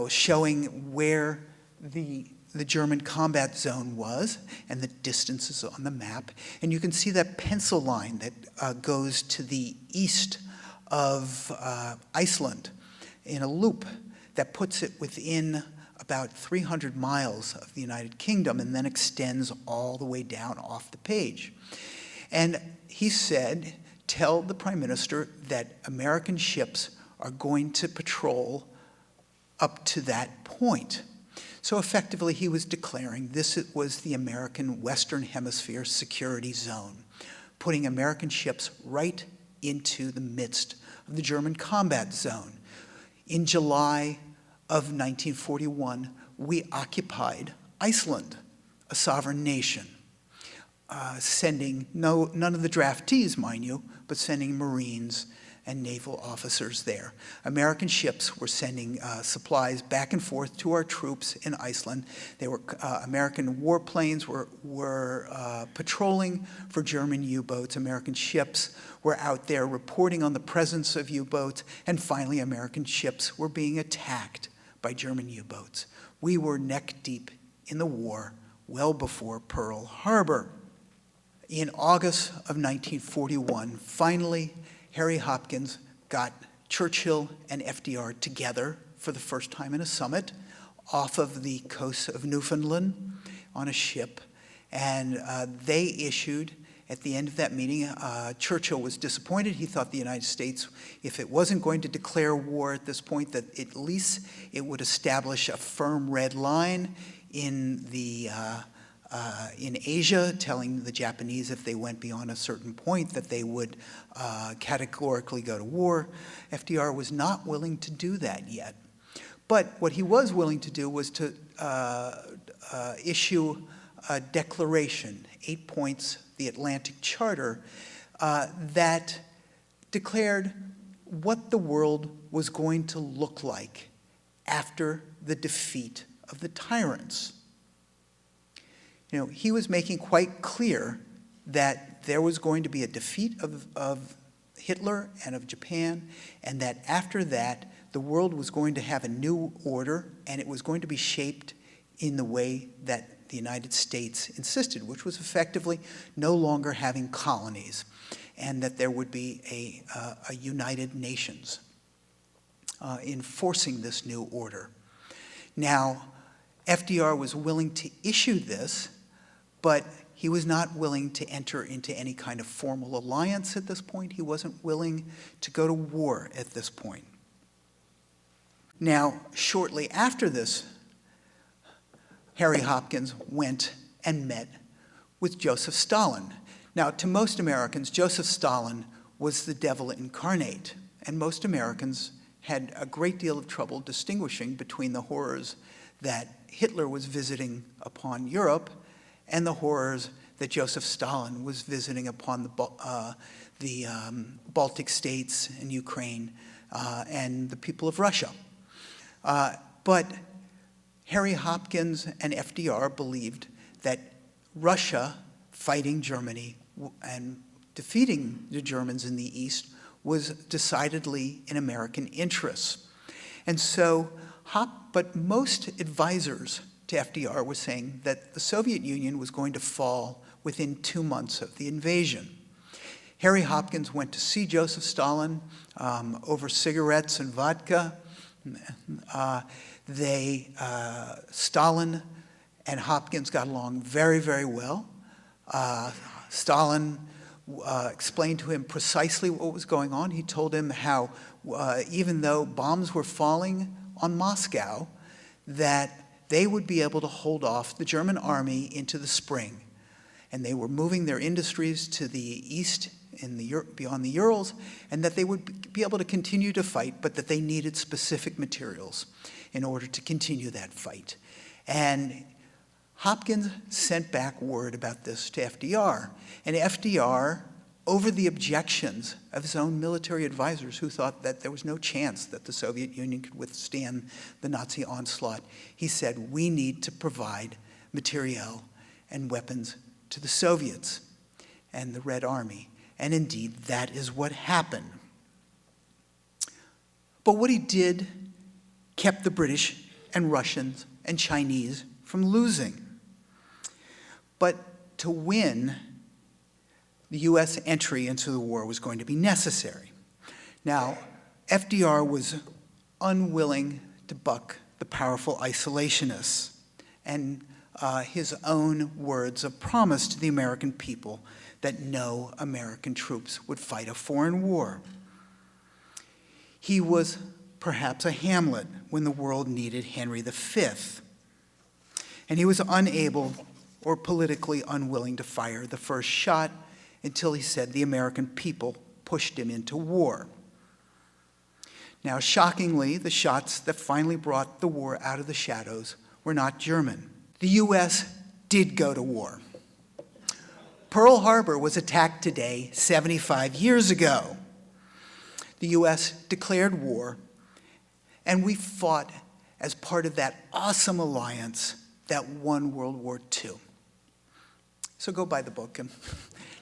showing where the German combat zone was and the distances on the map. And you can see that pencil line that goes to the east of Iceland in a loop that puts it within about 300 miles of the United Kingdom and then extends all the way down off the page. And he said, tell the Prime Minister that American ships are going to patrol up to that point. So effectively, he was declaring this was the American Western Hemisphere security zone, putting American ships right into the midst of the German combat zone. In July of 1941, we occupied Iceland, a sovereign nation, sending none of the draftees, mind you, but sending Marines and naval officers there. American ships were sending supplies back and forth to our troops in Iceland. They were American warplanes were patrolling for German U-boats. American ships were out there reporting on the presence of U-boats, and finally American ships were being attacked by German U-boats. We were neck deep in the war well before Pearl Harbor. In August of 1941, finally, Harry Hopkins got Churchill and FDR together for the first time in a summit off of the coast of Newfoundland on a ship. And they issued, at the end of that meeting, Churchill was disappointed. He thought the United States, if it wasn't going to declare war at this point, that at least it would establish a firm red line in Asia, telling the Japanese if they went beyond a certain point that they would categorically go to war. FDR was not willing to do that yet. But what he was willing to do was to issue a declaration, 8 points, the Atlantic Charter, that declared what the world was going to look like after the defeat of the tyrants. You know, he was making quite clear that there was going to be a defeat of Hitler and of Japan, and that after that, the world was going to have a new order, and it was going to be shaped in the way that the United States insisted, which was effectively no longer having colonies, and that there would be a United Nations enforcing this new order. Now, FDR was willing to issue this, but he was not willing to enter into any kind of formal alliance at this point. He wasn't willing to go to war at this point. Now, shortly after this, Harry Hopkins went and met with Joseph Stalin. Now, to most Americans, Joseph Stalin was the devil incarnate, and most Americans had a great deal of trouble distinguishing between the horrors that Hitler was visiting upon Europe and the horrors that Joseph Stalin was visiting upon the Baltic states and Ukraine and the people of Russia. But Harry Hopkins and FDR believed that Russia fighting Germany and defeating the Germans in the East was decidedly in American interests. And so, but most advisors to FDR were saying that the Soviet Union was going to fall within 2 months of the invasion. Harry Hopkins went to see Joseph Stalin over cigarettes and vodka. Stalin and Hopkins got along very, very well. Stalin explained to him precisely what was going on. He told him how even though bombs were falling on Moscow, that they would be able to hold off the German army into the spring. And they were moving their industries to the east beyond the Urals, and that they would be able to continue to fight, but that they needed specific materials in order to continue that fight. And Hopkins sent back word about this to FDR. And FDR, over the objections of his own military advisors who thought that there was no chance that the Soviet Union could withstand the Nazi onslaught, he said, we need to provide materiel and weapons to the Soviets and the Red Army. And indeed, that is what happened. But what he did kept the British and Russians and Chinese from losing. But to win, the U.S. entry into the war was going to be necessary. Now, FDR was unwilling to buck the powerful isolationists, and his own words of promise to the American people that no American troops would fight a foreign war. He was perhaps a Hamlet when the world needed Henry V, and he was unable or politically unwilling to fire the first shot until he said the American people pushed him into war. Now, shockingly, the shots that finally brought the war out of the shadows were not German. The U.S. did go to war. Pearl Harbor was attacked today 75 years ago. The U.S. declared war, and we fought as part of that awesome alliance that won World War II. So go buy the book.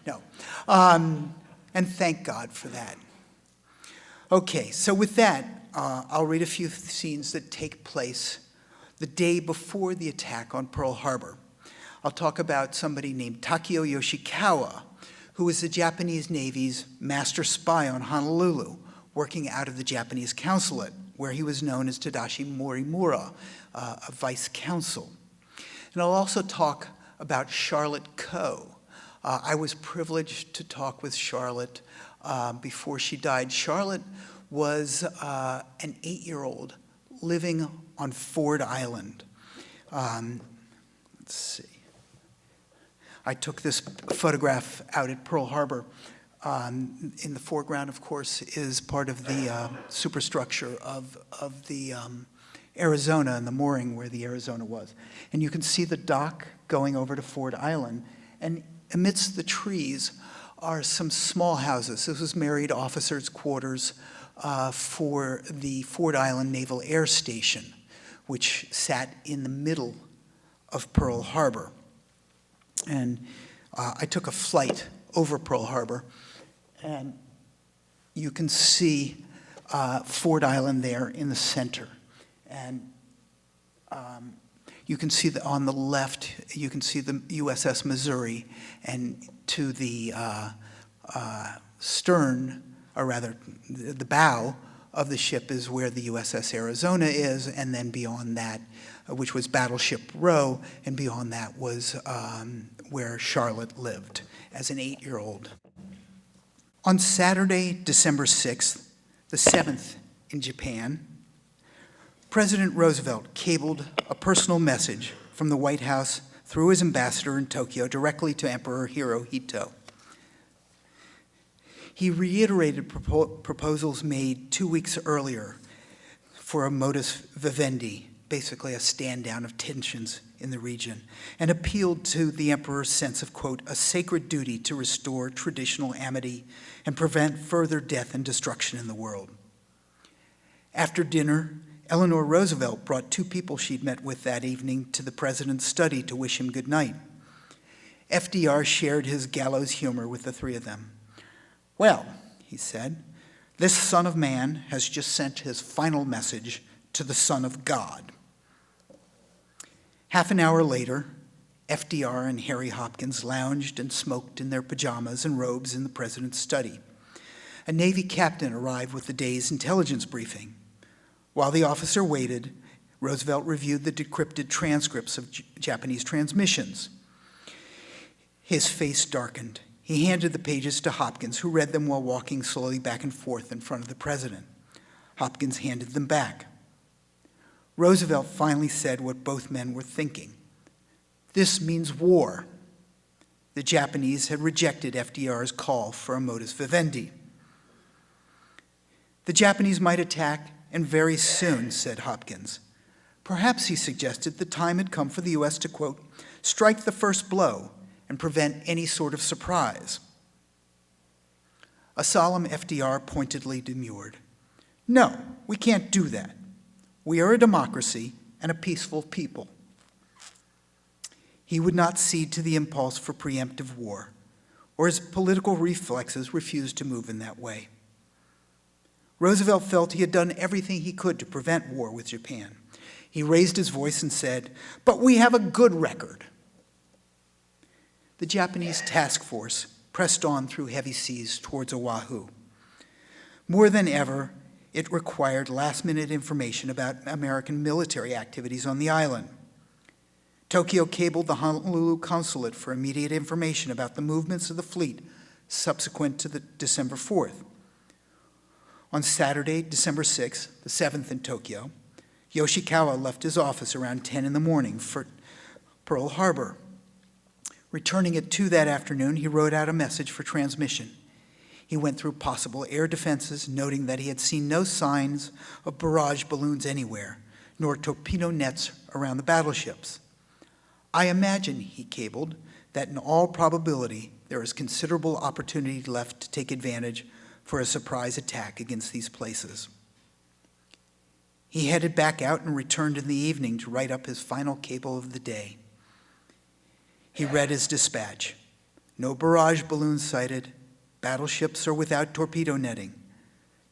No. And thank God for that. Okay, so with that, I'll read a few scenes that take place the day before the attack on Pearl Harbor. I'll talk about somebody named Takeo Yoshikawa, who was the Japanese Navy's master spy on Honolulu, working out of the Japanese consulate, where he was known as Tadashi Morimura, a vice consul. And I'll also talk about Charlotte Coe. I was privileged to talk with Charlotte before she died. Charlotte was an 8-year-old living on Ford Island. Let's see. I took this photograph out at Pearl Harbor. In the foreground, of course, is part of the superstructure of the Arizona and the mooring where the Arizona was. And you can see the dock going over to Ford Island. And amidst the trees are some small houses. This was married officers' quarters for the Ford Island Naval Air Station, which sat in the middle of Pearl Harbor. And I took a flight over Pearl Harbor, and you can see Ford Island there in the center. And you can see on the left, you can see the USS Missouri, and to the stern, or rather the bow of the ship is where the USS Arizona is, and then beyond that, which was Battleship Row, and beyond that was where Charlotte lived as an 8-year-old. On Saturday, December 6th, the 7th in Japan, President Roosevelt cabled a personal message from the White House through his ambassador in Tokyo directly to Emperor Hirohito. He reiterated proposals made 2 weeks earlier for a modus vivendi, basically a stand-down of tensions in the region, and appealed to the emperor's sense of, quote, a sacred duty to restore traditional amity and prevent further death and destruction in the world. After dinner, Eleanor Roosevelt brought 2 people she'd met with that evening to the president's study to wish him good night. FDR shared his gallows humor with the 3 of them. Well, he said, this son of man has just sent his final message to the Son of God. Half an hour later, FDR and Harry Hopkins lounged and smoked in their pajamas and robes in the president's study. A Navy captain arrived with the day's intelligence briefing. While the officer waited, Roosevelt reviewed the decrypted transcripts of Japanese transmissions. His face darkened. He handed the pages to Hopkins, who read them while walking slowly back and forth in front of the president. Hopkins handed them back. Roosevelt finally said what both men were thinking. This means war. The Japanese had rejected FDR's call for a modus vivendi. The Japanese might attack, and very soon, said Hopkins. Perhaps, he suggested, the time had come for the U.S. to, quote, strike the first blow and prevent any sort of surprise. A solemn FDR pointedly demurred. No, we can't do that. We are a democracy and a peaceful people. He would not cede to the impulse for preemptive war, or his political reflexes refused to move in that way. Roosevelt felt he had done everything he could to prevent war with Japan. He raised his voice and said, "But we have a good record." The Japanese task force pressed on through heavy seas towards Oahu. More than ever, it required last-minute information about American military activities on the island. Tokyo cabled the Honolulu consulate for immediate information about the movements of the fleet subsequent to the December 4th. On Saturday, December 6th, the 7th in Tokyo, Yoshikawa left his office around 10 in the morning for Pearl Harbor. Returning at 2 that afternoon, he wrote out a message for transmission. He went through possible air defenses, noting that he had seen no signs of barrage balloons anywhere, nor torpedo nets around the battleships. I imagine, he cabled, that in all probability there is considerable opportunity left to take advantage for a surprise attack against these places. He headed back out and returned in the evening to write up his final cable of the day. He read his dispatch. No barrage balloons sighted. Battleships are without torpedo netting.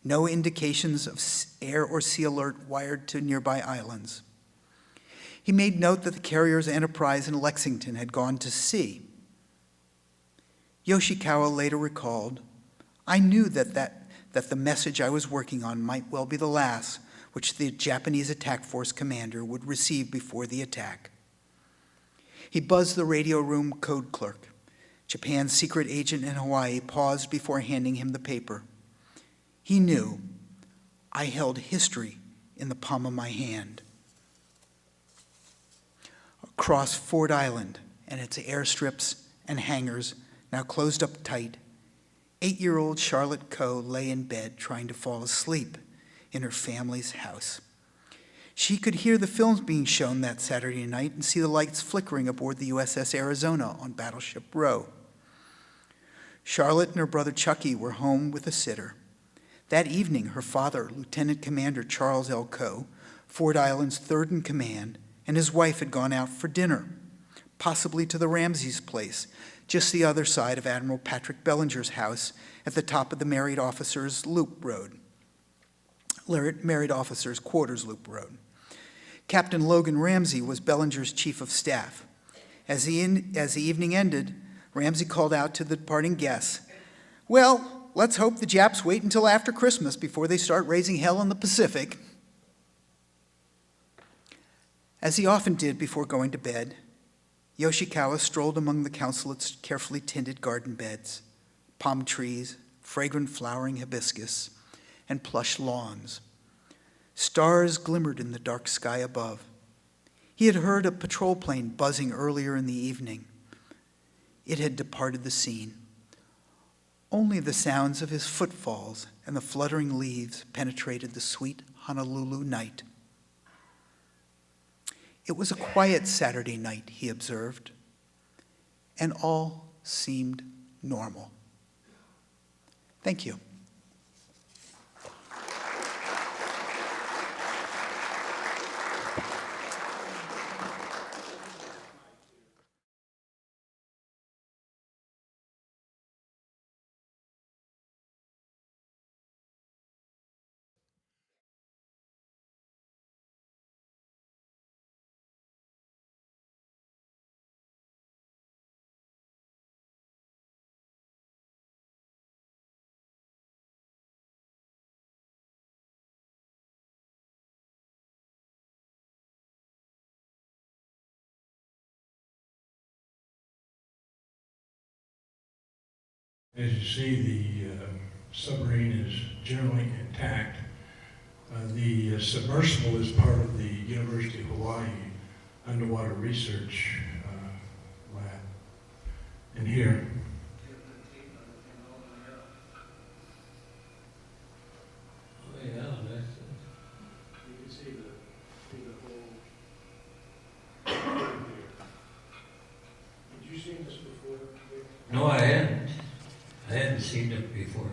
No indications of air or sea alert wired to nearby islands. He made note that the carriers Enterprise and Lexington had gone to sea. Yoshikawa later recalled, I knew that the message I was working on might well be the last which the Japanese attack force commander would receive before the attack. He buzzed the radio room code clerk. Japan's secret agent in Hawaii paused before handing him the paper. He knew. I held history in the palm of my hand. Across Ford Island and its airstrips and hangars, now closed up tight, 8-year-old Charlotte Coe lay in bed trying to fall asleep in her family's house. She could hear the films being shown that Saturday night and see the lights flickering aboard the USS Arizona on Battleship Row. Charlotte and her brother Chucky were home with a sitter. That evening, her father, Lieutenant Commander Charles L. Coe, Ford Island's third in command, and his wife had gone out for dinner, possibly to the Ramses place, just the other side of Admiral Patrick Bellinger's house at the top of the Married Officers Loop Road. Married Officers Quarters Loop Road. Captain Logan Ramsey was Bellinger's chief of staff. As the evening ended, Ramsey called out to the departing guests, well, let's hope the Japs wait until after Christmas before they start raising hell in the Pacific. As he often did before going to bed, Yoshikawa strolled among the consulate's carefully tended garden beds, palm trees, fragrant flowering hibiscus, and plush lawns. Stars glimmered in the dark sky above. He had heard a patrol plane buzzing earlier in the evening. It had departed the scene. Only the sounds of his footfalls and the fluttering leaves penetrated the sweet Honolulu night. It was a quiet Saturday night, he observed, and all seemed normal. Thank you. As you see, the submarine is generally intact. The submersible is part of the University of Hawaii underwater research lab. And here, oh yeah, that's you can see the whole. Did you see this before? no, I hadn't. I hadn't seen it before.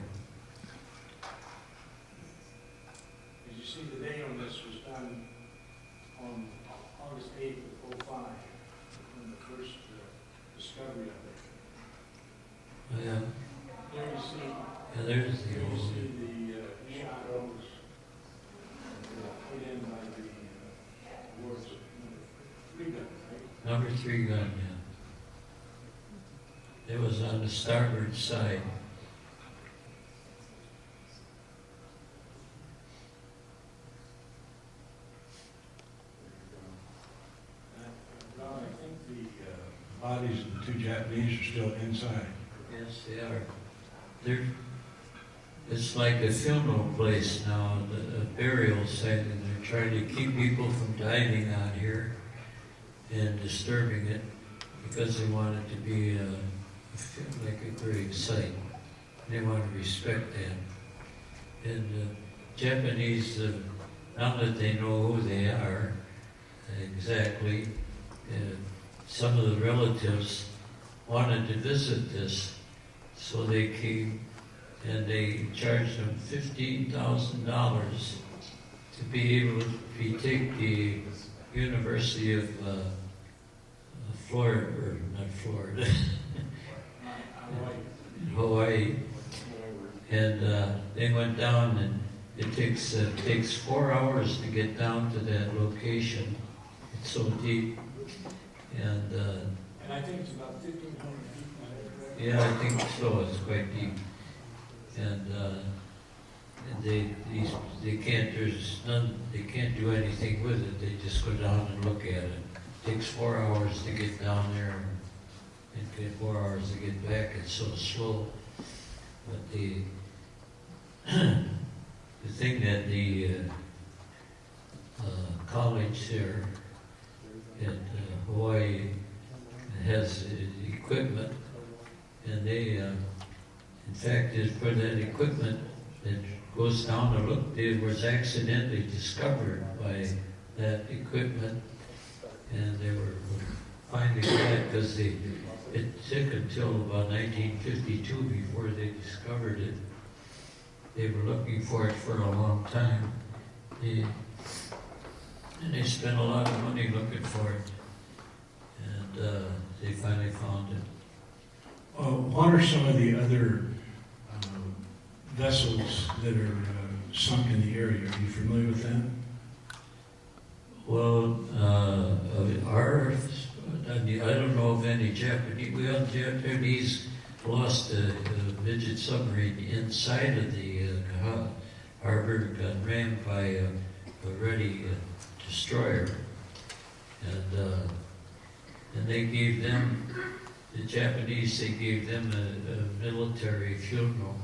As you see, the date on this was done on August 8th of '05, when the first discovery of it. Oh, yeah. There you see, Yeah, there's the old. the shot holes put in by the Ward's number 3 gun, right? Number 3 gun, yeah. It was on the starboard side. Ron, I think the bodies of the 2 Japanese are still inside. Yes, they are. They're, it's like a funeral place now, a burial site, and they're trying to keep people from diving on here and disturbing it because they want it to be like a grave site. They want to respect that. And Japanese, now that they know who they are exactly, some of the relatives wanted to visit this, so they came and they charged them $15,000 to be able to take the University of Florida, or not Florida, Hawaii, and they went down, and it takes 4 hours to get down to that location. It's so deep, and I think it's about 1,500 feet. yeah, I think so. It's quite deep, and they can't. There's none. They can't do anything with it. They just go down and look at it. It takes 4 hours to get down there, and get 4 hours to get back. It's so slow. But the thing that the college there at Hawaii has equipment, and they, in fact, is for that equipment that goes down to look, it was accidentally discovered by that equipment, and they were finally glad because it took until about 1952 before they discovered it. They were looking for it for a long time. And they spent a lot of money looking for it. And they finally found it. What are some of the other vessels that are sunk in the area? Are you familiar with them? Well, I don't know of any Japanese. Well, Japanese lost a midget submarine inside of the harbor, got rammed by a ready destroyer, and they gave them, the Japanese, they gave them a military funeral,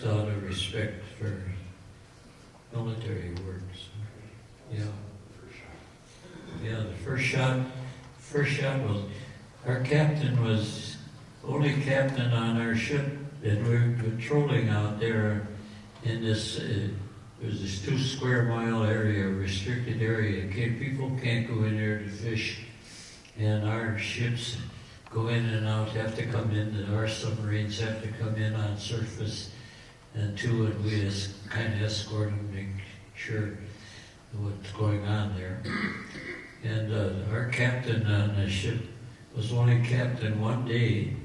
so out of respect for military works. Yeah. Yeah, the first shot was, our captain was only captain on our ship, and we were patrolling out there in this, there's this 2 square mile area, restricted area. People can't go in there to fish, and our ships go in and out, have to come in, and our submarines have to come in on surface, and we just kind of escort them, make sure what's going on there. And our captain on the ship was only captain one day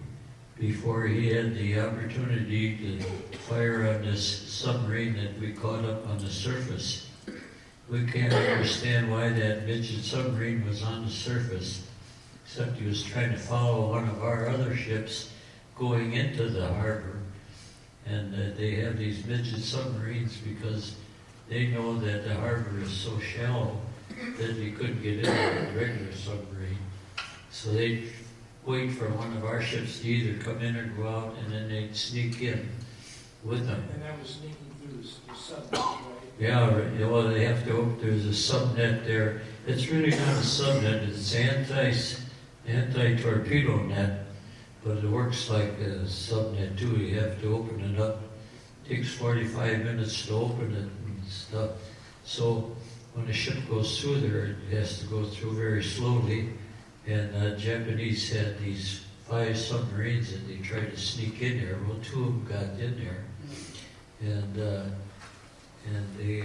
before he had the opportunity to fire on this submarine that we caught up on the surface. We can't understand why that midget submarine was on the surface, except he was trying to follow one of our other ships going into the harbor. And they have these midget submarines because they know that the harbor is so shallow that he couldn't get in with a regular submarine. So they wait for one of our ships to either come in or go out, and then they'd sneak in with them. And that was sneaking through the subnet, right? Yeah, right. Well, they have to, there's a subnet there. It's really not a subnet, it's anti-torpedo net, but it works like a subnet too. You have to open it up. It takes 45 minutes to open it and stuff. So when a ship goes through there, it has to go through very slowly. And Japanese had these 5 submarines that they tried to sneak in there. Well, 2 of them got in there, and they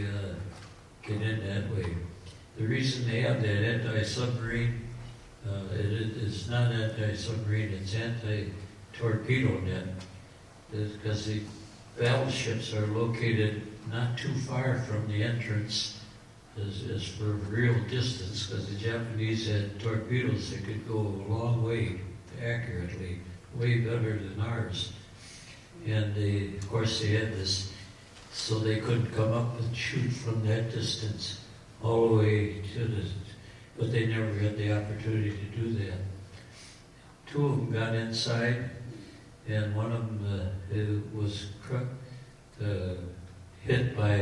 get in that way. The reason they have that anti-submarine, it's not anti-submarine, it's anti-torpedo net, is because the battleships are located not too far from the entrance as for real distance, because the Japanese had torpedoes that could go a long way accurately, way better than ours. And of course they had this, so they couldn't come up and shoot from that distance all the way to but they never had the opportunity to do that. 2 of them got inside, and one of them was hit by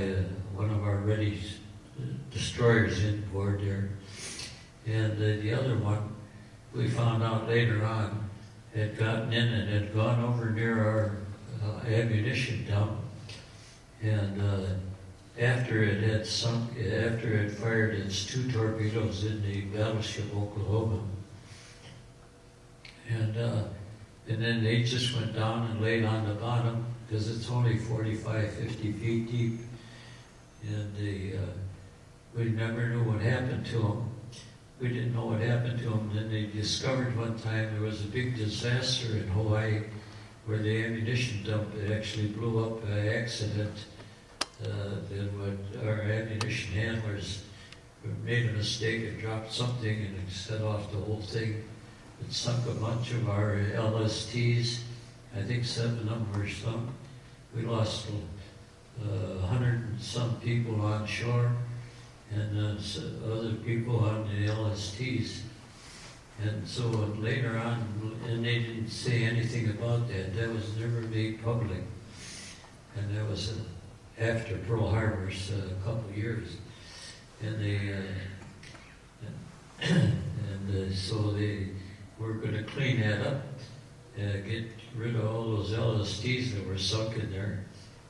one of our ready destroyers inboard there. And the other one, we found out later on, had gotten in and had gone over near our ammunition dump. And after it had sunk, after it fired its 2 torpedoes in the battleship Oklahoma, and then they just went down and laid on the bottom, because it's only 45, 50 feet deep, and we never knew what happened to them. We didn't know what happened to them. Then they discovered one time there was a big disaster in Hawaii where the ammunition dump, it actually blew up by accident. Then what our ammunition handlers made a mistake and dropped something, and it set off the whole thing. It sunk a bunch of our LSTs. I think 7 of them were sunk. We lost 100 and some people on shore, and other people on the LSTs. And so later on, and they didn't say anything about that. That was never made public. And that was after Pearl Harbor's a couple of years. And so they were going to clean that up, get rid of all those LSTs that were sunk in there.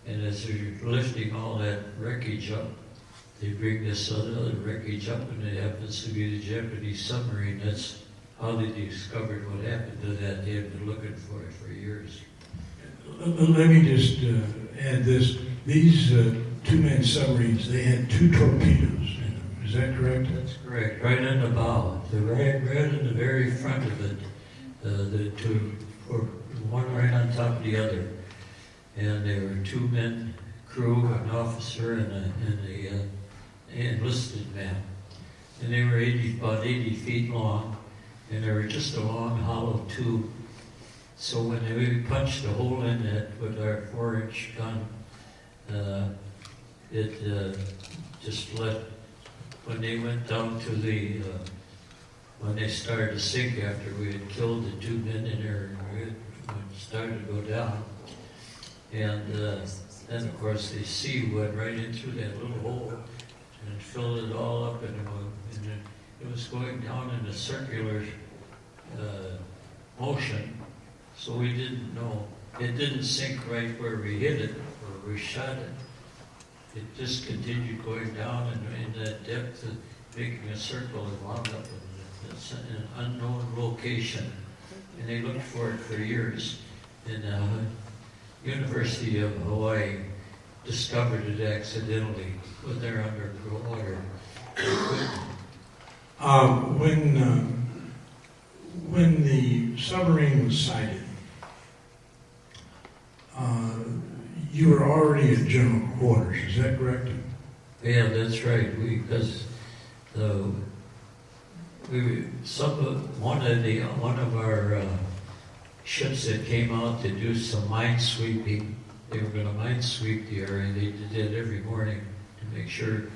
And as they're lifting all that wreckage up, they bring this other wreckage up, and it happens to be the Japanese submarine. That's how they discovered what happened to that. They had been looking for it for years. Let me just add this. These 2-man submarines, they had 2 torpedoes in them. Is that correct? That's correct. Right in the bow. Right in the very front of it. The 2, or one right on top of the other. And there were 2 men, crew, an officer, and the enlisted man. And they were about 80 feet long, and they were just a long hollow tube. So when we punched a hole in it with our 4-inch gun, it just let, when they went down to when they started to sink after we had killed the 2 men in there, it started to go down. And then, of course, the sea went right in through that little hole and filled it all up, and it was going down in a circular motion, so we didn't know. It didn't sink right where we hit it or we shot it. It just continued going down, and in that depth, making a circle, and wound up in an unknown location. And they looked for it for years. And University of Hawaii discovered it accidentally when they're underwater. When the submarine was sighted, you were already at general quarters. Is that correct? Yeah, that's right. Because one of our ships that came out to do some mine sweeping, they were going to mine sweep the area. They did it every morning to make sure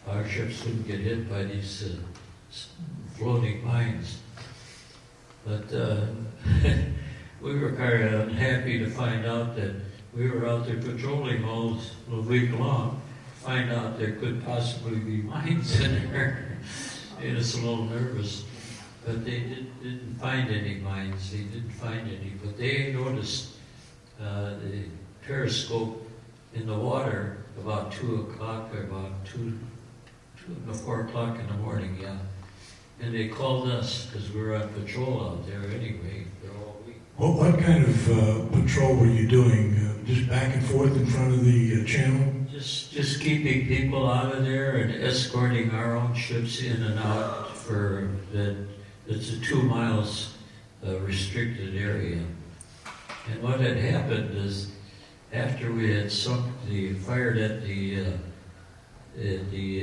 our ships wouldn't get hit by these floating mines. But we were kind of unhappy to find out that we were out there patrolling all week long, find out there could possibly be mines in there. Made us a little nervous. But they didn't find any mines. They didn't find any. But they noticed the periscope in the water about 2 o'clock, or about 4 o'clock in the morning, yeah. And they called us because we were on patrol out there anyway for all week. What kind of patrol were you doing? Just back and forth in front of the channel? Just keeping people out of there and escorting our own ships in and out for the. It's a 2 miles restricted area. And what had happened is, after we had fired at the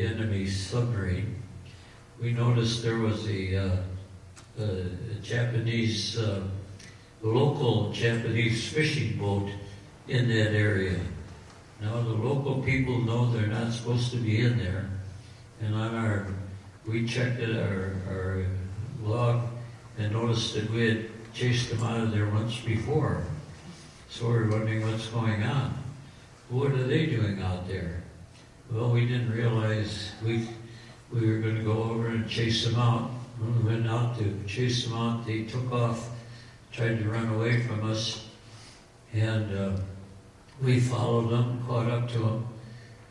enemy submarine, we noticed there was a Japanese, local Japanese fishing boat in that area. Now the local people know they're not supposed to be in there, and we checked our log and noticed that we had chased them out of there once before. So we were wondering what's going on. What are they doing out there? Well, we didn't realize we were going to go over and chase them out. When we went out to chase them out, they took off, tried to run away from us, and we followed them, caught up to them,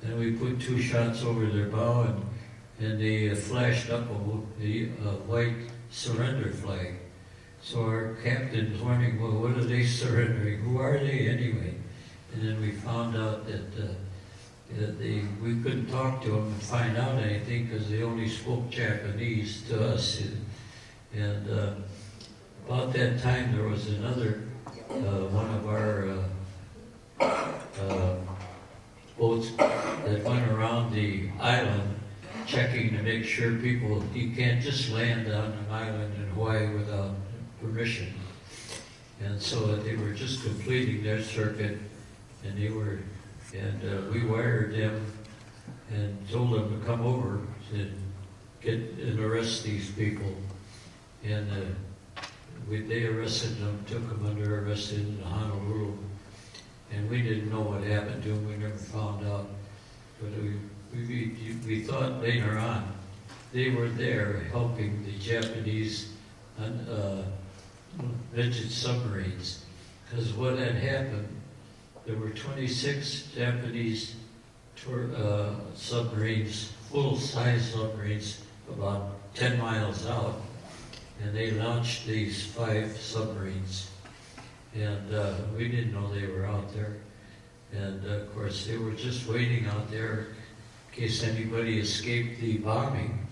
and we put 2 shots over their bow, and they flashed up a white surrender flag. So our captain was wondering, well, what are they surrendering? Who are they anyway? And then we found out that we couldn't talk to them and find out anything because they only spoke Japanese to us. And about that time, there was another one of our boats that went around the island checking to make sure you can't just land on an island in Hawaii without permission. And so they were just completing their circuit, and we wired them and told them to come over and arrest these people. And they arrested them, took them under arrest in Honolulu. And we didn't know what happened to them. We never found out. But we thought later on they were there helping the Japanese midget submarines. Because what had happened, there were 26 Japanese submarines, full-size submarines, about 10 miles out, and they launched these 5 submarines. And we didn't know they were out there. And of course, they were just waiting out there in case anybody escaped the bombing,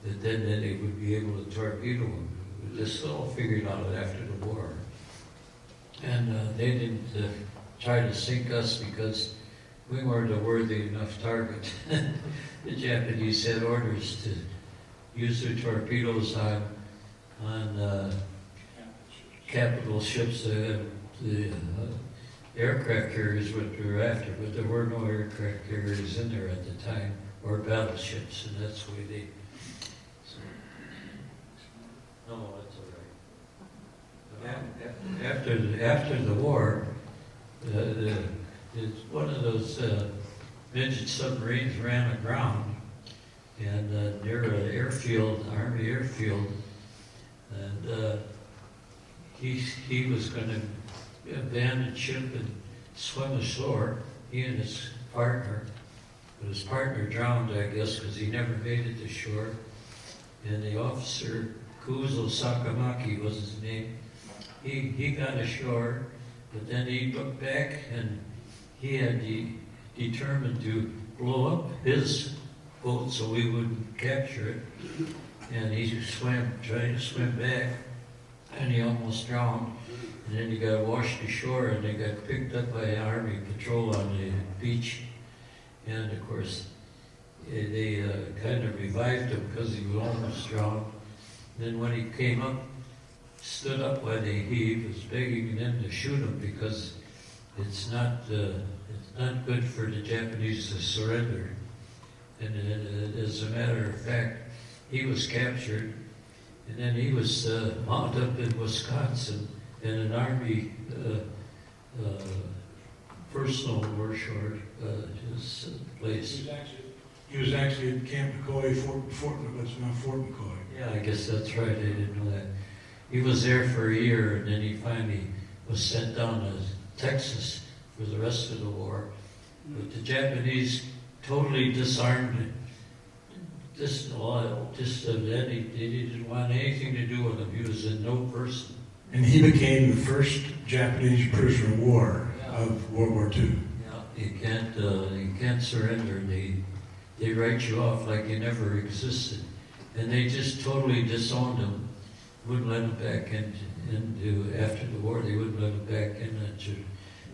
that then they would be able to torpedo them. This all figured out after the war. And they didn't try to sink us because we weren't a worthy enough target. The Japanese had orders to use their torpedoes on capital ships. The aircraft carriers what we were after, but there were no aircraft carriers in there at the time, or battleships, and that's the way they... No, that's all right. After the war, one of those midget submarines ran aground, and near an airfield, Army airfield, and he was going to abandon ship and swim ashore, he and his partner. But his partner drowned, I guess, because he never made it to shore. And the officer, Kuzo Sakamaki was his name, he got ashore, but then he looked back and he had determined to blow up his boat so we wouldn't capture it. And he tried to swim back, and he almost drowned. And then he got washed ashore, and they got picked up by Army patrol on the beach. And of course, they kind of revived him because he was almost drowned. Then when he came up, stood up while he was begging them to shoot him because it's not good for the Japanese to surrender. And as a matter of fact, he was captured, And then he was mounted up in Wisconsin in an Army personal worship his place. He was actually at Camp McCoy, that's now Fort McCoy. Yeah, I guess that's right. I didn't know that. He was there for a year, and then he finally was sent down to Texas for the rest of the war. But the Japanese totally disarmed they didn't want anything to do with him. He was a no person. And he became the first Japanese prisoner of war of World War II. Yeah, you can't surrender. They write you off like you never existed. And they just totally disowned him. Wouldn't let him back into after the war. They wouldn't let him back in.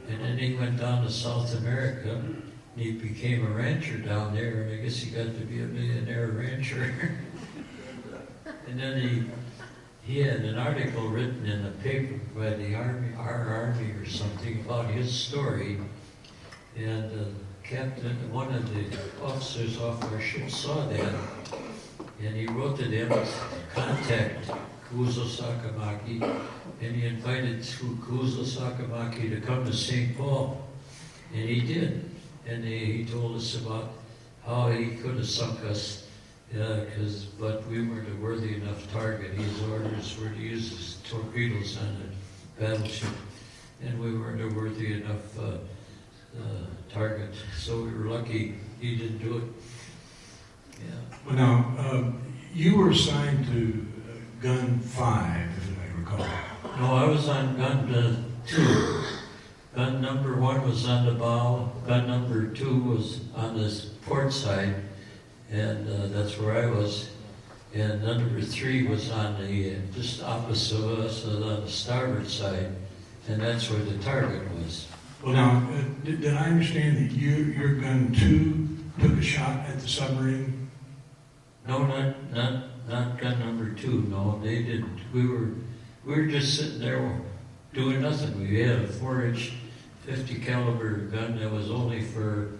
And then he went down to South America. And he became a rancher down there, and I guess he got to be a millionaire rancher. And then he had an article written in the paper by the Army, our Army or something, about his story. And one of the officers off our ship saw that, and he wrote to them to contact Kuzo Sakamaki, and he invited Kuzo Sakamaki to come to St. Paul, and he did. And he told us about how he could have sunk us, but we weren't a worthy enough target. His orders were to use his torpedoes on the battleship, and we weren't a worthy enough target. So we were lucky he didn't do it. Yeah. Well, now, you were assigned to Gun 5, if I recall. No, I was on Gun 2. Gun number 1 was on the bow, gun number 2 was on the port side, and that's where I was. And number 3 was on the, just opposite of us, on the starboard side, and that's where the target was. Well, now, did I understand that your gun 2 took a shot at the submarine? No, not gun number 2, no, they didn't. We were just sitting there doing nothing. We had a 4-inch 50 caliber gun that was only for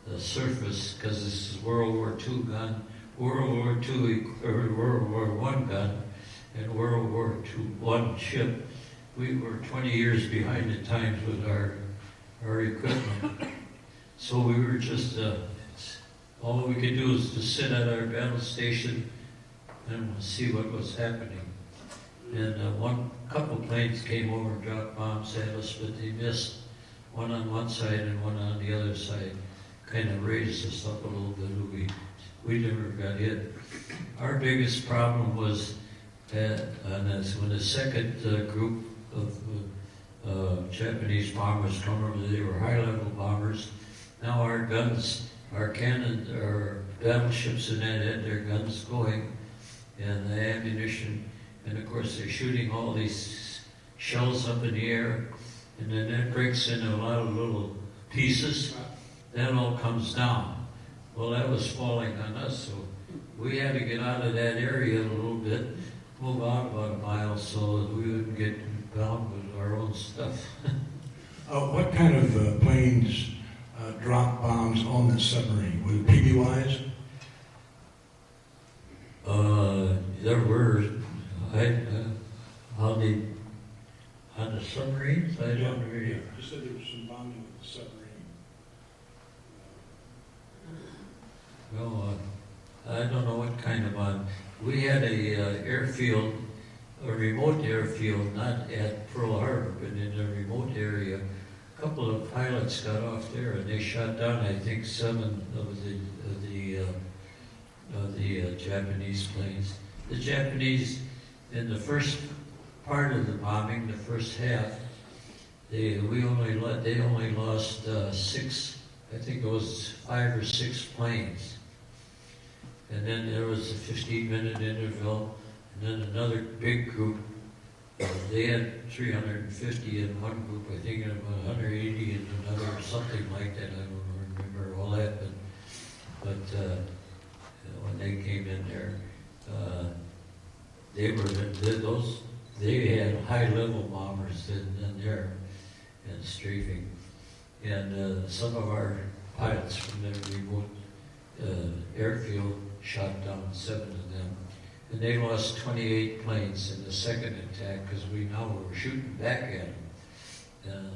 the surface, because this is World War II gun, World War II or World War I gun, and World War I ship. We were 20 years behind the times with our equipment. So we were just, all we could do was to sit at our battle station and see what was happening. And couple planes came over and dropped bombs at us, but they missed. One on one side and one on the other side. Kind of raised us up a little bit. We never got hit. Our biggest problem was that when the second group of Japanese bombers come over, they were high-level bombers. Now our guns, our cannon, our battleships and that had their guns going, and the ammunition. And of course, they're shooting all these shells up in the air, and then that breaks into a lot of little pieces. That all comes down. Well, that was falling on us, so we had to get out of that area a little bit, move out about a mile so that we wouldn't get bound with our own stuff. What kind of planes dropped bombs on the submarine? Was it PBYs? There were. On the submarines? I don't really. You said there was some bombing with the submarine. No, I don't know what kind of bomb. We had a airfield, a remote airfield, not at Pearl Harbor, but in a remote area. A couple of pilots got off there, and they shot down, I think, 7 of the Japanese planes. The Japanese, in the first part of the bombing, the first half, they only lost 6. I think it was 5 or 6 planes. And then there was a 15-minute interval, and then another big group. They had 350 in one group, I think, and about 180 in another, something like that. I don't remember all that, but when they came in there, they had high-level bombers in there and strafing, and some of our pilots from the remote airfield shot down 7 of them, And they lost 28 planes in the second attack because we now were shooting back at them.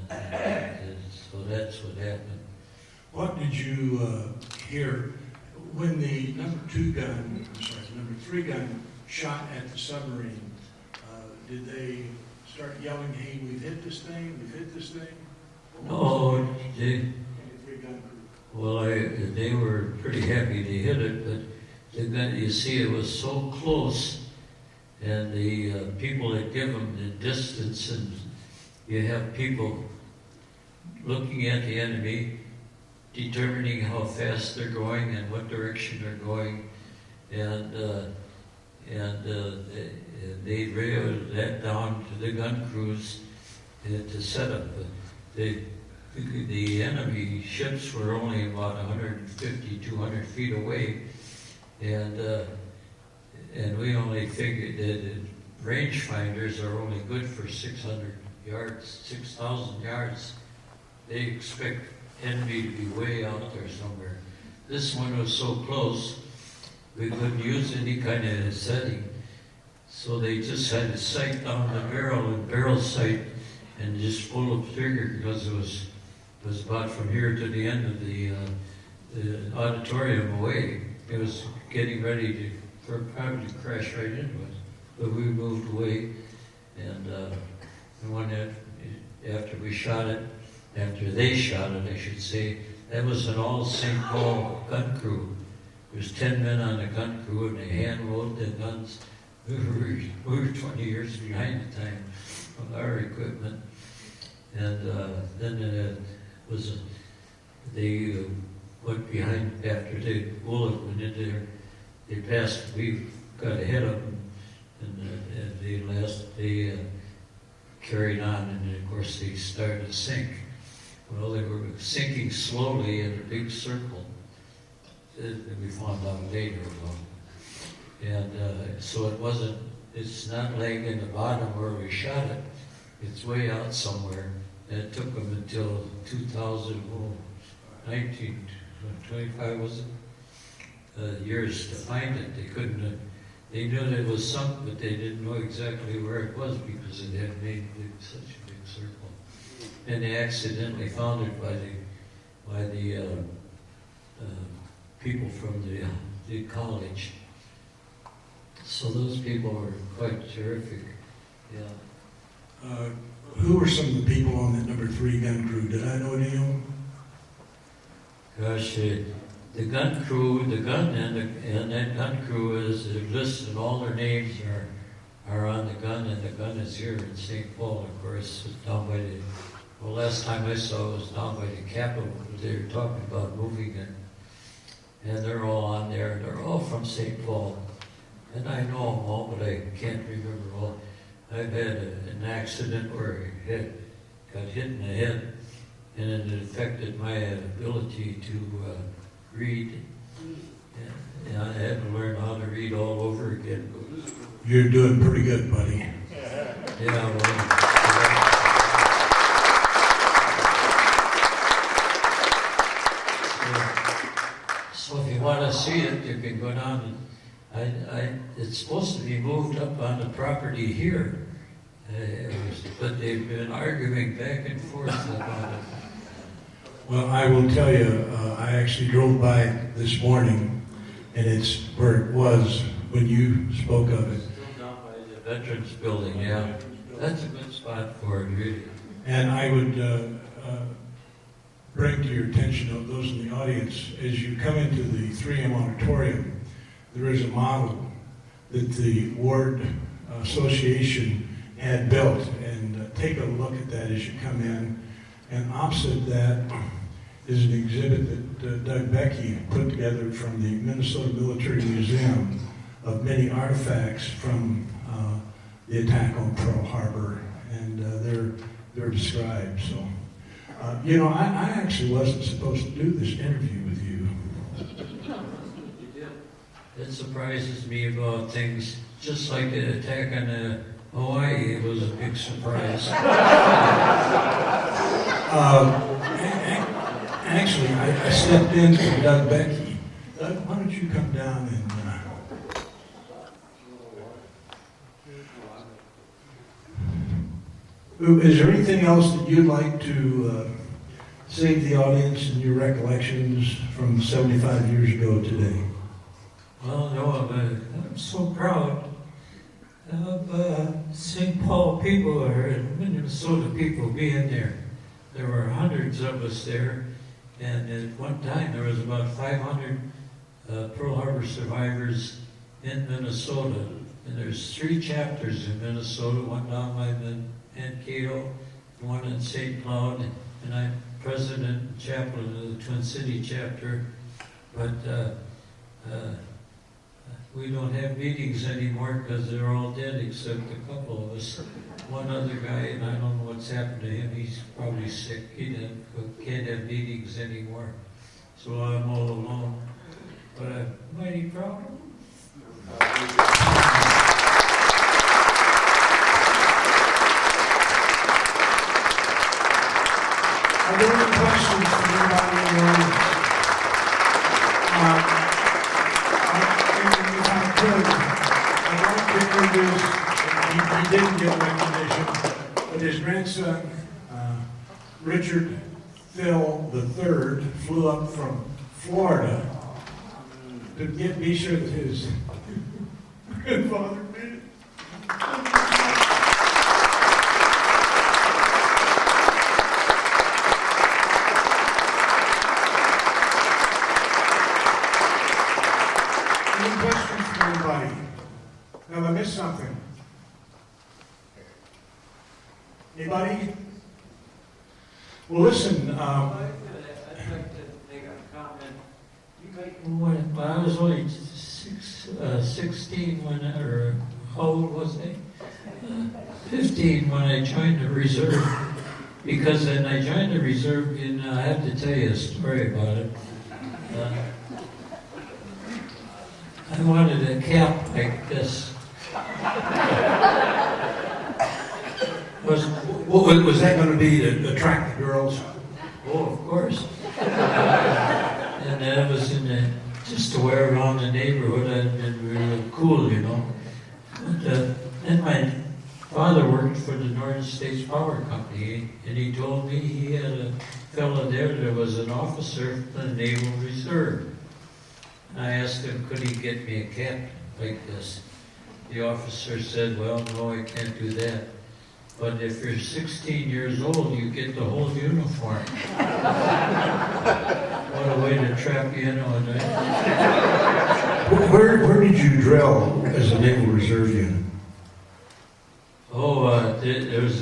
So that's what happened. What did you hear when the number 3 gun shot at the submarine? Did they start yelling, "Hey, we've hit this thing, we've hit this thing"? No, they were pretty happy they hit it, but the gun, you see, it was so close, and the people that give them the distance, and you have people looking at the enemy, determining how fast they're going and what direction they're going, and they railed that down to the gun crews to set up. The enemy ships were only about 150, 200 feet away, and we only figured that rangefinders are only good for 600 yards, 6,000 yards. They expect enemy to be way out there somewhere. This one was so close, we couldn't use any kind of setting. So they just had to sight down the barrel and barrel sight and just pull the trigger because it was about from here to the end of the auditorium away. It was getting ready to probably crash right into it. But we moved away, and after we shot it, after they shot it, I should say, that was an all St. Paul gun crew. There was 10 men on the gun crew, and they hand-loaded the guns. We were 20 years behind the time of our equipment. And then they went behind after the bullet went into there. They passed, we got ahead of them, and they carried on, and of course they started to sink. Well, they were sinking slowly in a big circle that we found out later about. And so it's not laying in the bottom where we shot it. It's way out somewhere. And it took them until 2019, 25 was it? Years to find it. They couldn't, they knew there was something, but they didn't know exactly where it was because it had made such a big circle. And they accidentally found it by the people from the college. So those people were quite terrific. Yeah. Who were some of the people on that number 3 gun crew? Did I know any of them? Gosh, the gun crew, and that gun crew is listed. All their names are on the gun, and the gun is here in St. Paul, of course, down by the. Well, last time I saw it was down by the Capitol. They were talking about moving it, and they're all on there. They're all from St. Paul, and I know them all, but I can't remember all. I've had an accident where I got hit in the head, and it affected my ability to read. And I had to learn how to read all over again. You're doing pretty good, buddy. Yeah, well. So if you want to see it, you can go down. It's supposed to be moved up on the property here, but they've been arguing back and forth about it. Well, I will tell you, I actually drove by it this morning, and it's where it was when you spoke of it. Still down by the Veterans Building, yeah. That's a good spot for it, really. And I would bring to your attention of those in the audience, as you come into the 3M auditorium, there is a model that the Ward Association had built, and take a look at that as you come in. And opposite that is an exhibit that Doug Becky put together from the Minnesota Military Museum of many artifacts from the attack on Pearl Harbor, and they're described. So, you know, I actually wasn't supposed to do this interview with you. It surprises me about things, just like the attack on Hawaii. It was a big surprise. Actually, I stepped in for Doug Becky. Doug, why don't you come down and Is there anything else that you'd like to say to the audience in your recollections from 75 years ago today? Well, no, I'm so proud of St. Paul people or Minnesota people being there. There were hundreds of us there, and at one time there was about 500 Pearl Harbor survivors in Minnesota. And there's 3 chapters in Minnesota, one down by Mankato, one in St. Cloud, and I'm president and chaplain of the Twin City chapter. But we don't have meetings anymore because they're all dead except a couple of us. One other guy, and I don't know what's happened to him, he's probably sick. He can't have meetings anymore. So I'm all alone. But I'm mighty proud. Are there any questions from anybody in the audience? If I could, I'd like to introduce, he didn't get recognition, but his grandson, Richard Thill III, flew up from Florida to be sure that his grandfather made it. Any questions from anybody? Have I missed something? Anybody? Well, listen, I'd like to make a comment. When I was only 16 when, or how old was I? 15 when I joined the reserve. Because then I joined the reserve, and I have to tell you a story about it. I wanted a cap like this. Was that going to be to attract the girls? Oh, of course. And that was just to wear around the neighborhood and really cool, you know. But then my father worked for the Northern States Power Company, and he told me he had a fellow there that was an officer for the Naval Reserve. And I asked him, could he get me a cap like this? The officer said, well, no, I can't do that. But if you're 16 years old, you get the whole uniform. What a way to trap you in on it. Where did you drill as a Naval Reserve unit? Oh, there's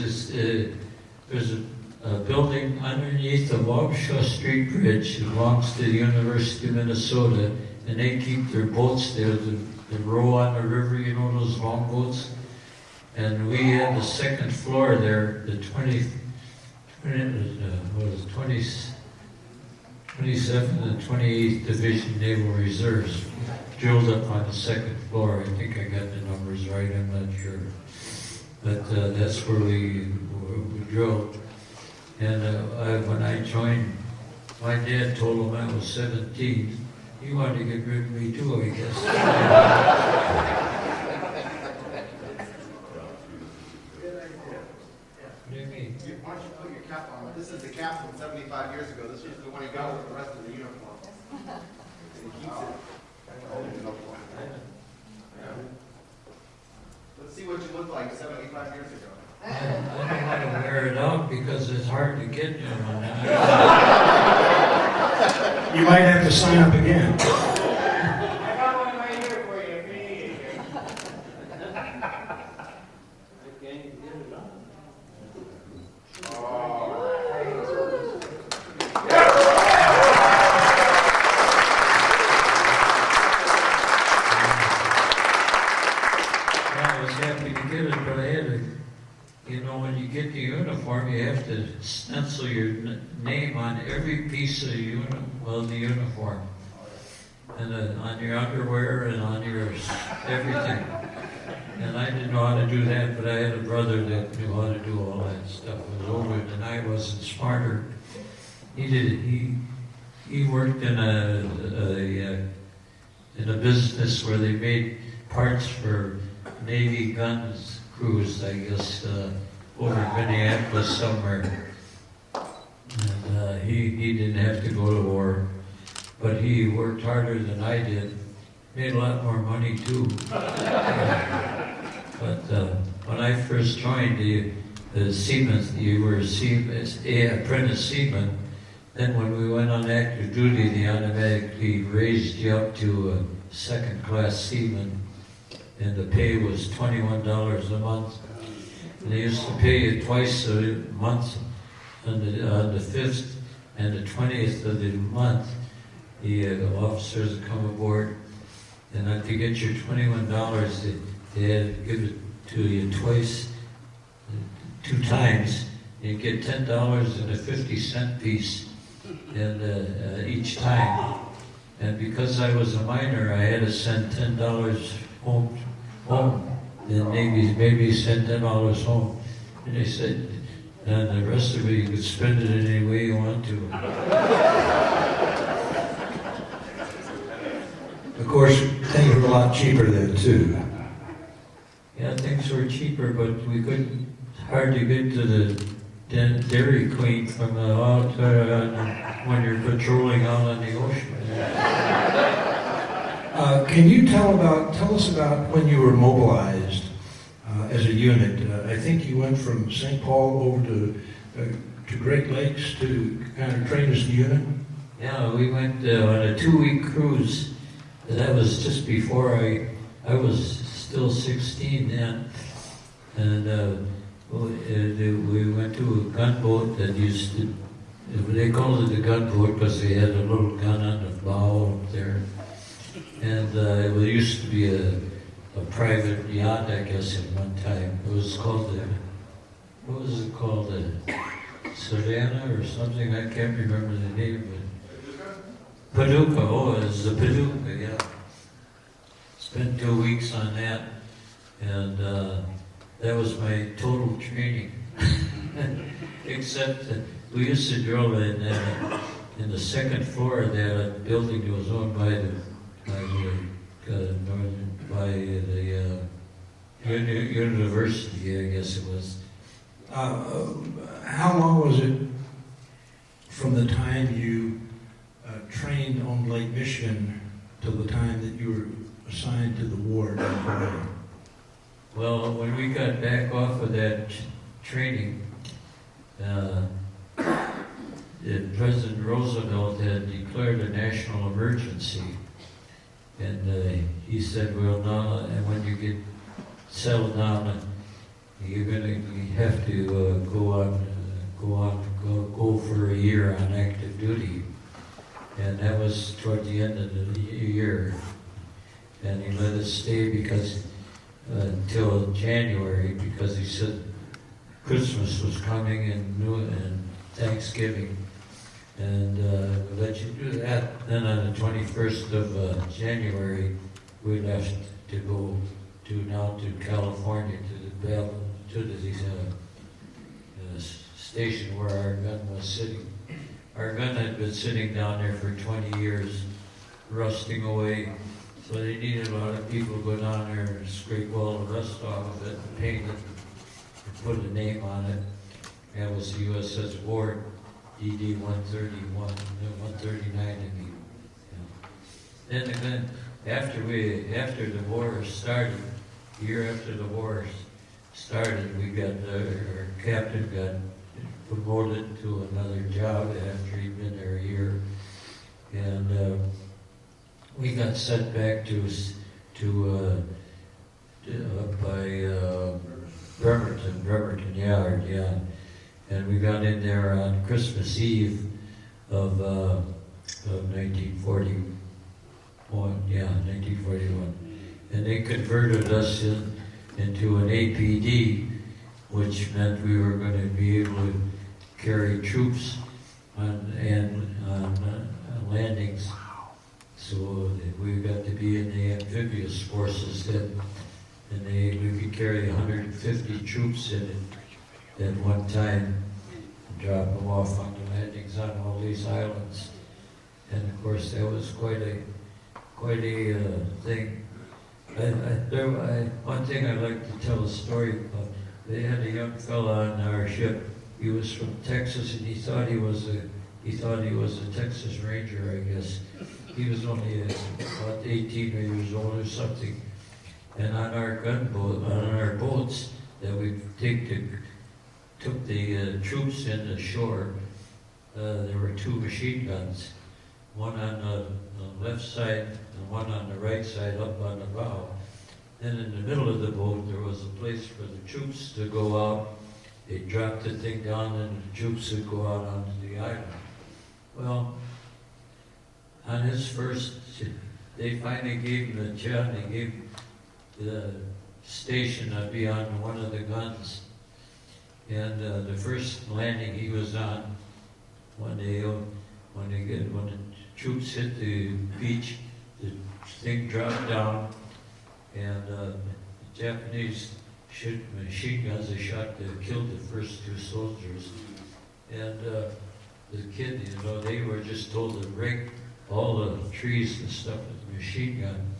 a building underneath the Wabasha Street Bridge. It belongs to the University of Minnesota, and they keep their boats there, the row on the river, you know, those long boats. And we had the second floor there, the 27th and 28th Division Naval Reserves, drilled up on the second floor. I think I got the numbers right, I'm not sure. But that's where we drilled. And when I joined, my dad told him I was 17. He wanted to get rid of me too, I guess. Why don't you put your cap on? This is the cap from 75 years ago. This was the one he got with the rest of the uniform. And he keeps it. Let's see what you look like 75 years ago. I don't want to wear it out because it's hard to get you on that. You might have to sign up again. I got one right here for you. Me. I can't even get it on. I was happy to get it, but I had to, you know, when you get the uniform, you have to stencil your name on every piece of the uniform. And on your underwear and on your everything. And I didn't know how to do that, but I had a brother that knew how to do all that stuff. He was older than I was and smarter. He did it. He worked in a business where they made parts for Navy guns crews, I guess, over in Minneapolis somewhere. And he didn't have to go to war, but he worked harder than I did. Made a lot more money too. But when I first joined the seamen, you were apprentice seaman. Then when we went on active duty, they automatically raised you up to a second-class seaman, and the pay was $21 a month. And they used to pay you twice a month, on the 5th and the 20th of the month. The officers would come aboard, and to get your $21, they had to give it to you twice, 2 times. You get $10 and a 50-cent piece, and each time. And because I was a minor, I had to send $10 home, and maybe send $10 home. And they said, and the rest of it you could spend it any way you want to. Of course, things were a lot cheaper then too. Yeah, things were cheaper, but we couldn't hardly get to the Dairy Queen from when you're patrolling out on the ocean. Can you tell us about when you were mobilized as a unit? I think you went from St. Paul over to Great Lakes to kind of train as a unit. Yeah, we went on a 2-week cruise. That was just before I was still 16 then, and we went to a gunboat that used to. They called it a gunboat because they had a little gun on the bow up there. And it used to be a private yacht, I guess, at one time. It was called what was it called? The Savannah or something? I can't remember the name of it. Paducah, oh, it was the Paducah, yeah. Spent 2 weeks on that, and that was my total training. Except that we used to drill in the second floor of that building that was owned by the university, I guess it was. How long was it from the time you trained on Lake Michigan till the time that you were assigned to the ward in Hawaii? Well, when we got back off of that training, President Roosevelt had declared a national emergency, and he said, "Well, now, and when you get settled down, you have to go for a year on active duty." And that was toward the end of the year, and he let us stay because until January, because he said Christmas was coming and Thanksgiving, and we let you do that. Then on the 21st of January, we left to go to California to the station where our gun was sitting. Our gun had been sitting down there for 20 years, rusting away. So they needed a lot of people to go down there and scrape all the rust off of it and paint it and put a name on it. That was the USS Ward, DD 131, 139 I mean. Yeah. Then after the war started, a year after the war started, we got our captain got promoted to another job after he'd been there a year, and we got sent back to up by Bremerton Yard, yeah, and we got in there on Christmas Eve of 1941, yeah, 1941, and they converted us into an APD, which meant we were going to be able to carry troops on landings. So we got to be in the amphibious forces then, and we could carry 150 troops in it at one time, and drop them off on the landings on all these islands. And of course, that was quite a thing. One thing I'd like to tell a story about. they had a young fella on our ship. He was from Texas, and he thought he was a Texas Ranger, I guess. He was only about 18 years old or something. And on our gunboat, on our boats that we took the troops in the shore, there were 2 machine guns, one on the left side and one on the right side up on the bow. Then in the middle of the boat, there was a place for the troops to go out. They dropped the thing down, and the troops would go out onto the island. Well, on his first, they finally gave him the job. They gave him the station to be on one of the guns. And the first landing he was on, when the troops hit the beach, the thing dropped down, and the Japanese machine guns, they killed the first 2 soldiers. And the kid, you know, they were just told to break all the trees and stuff with the machine gun.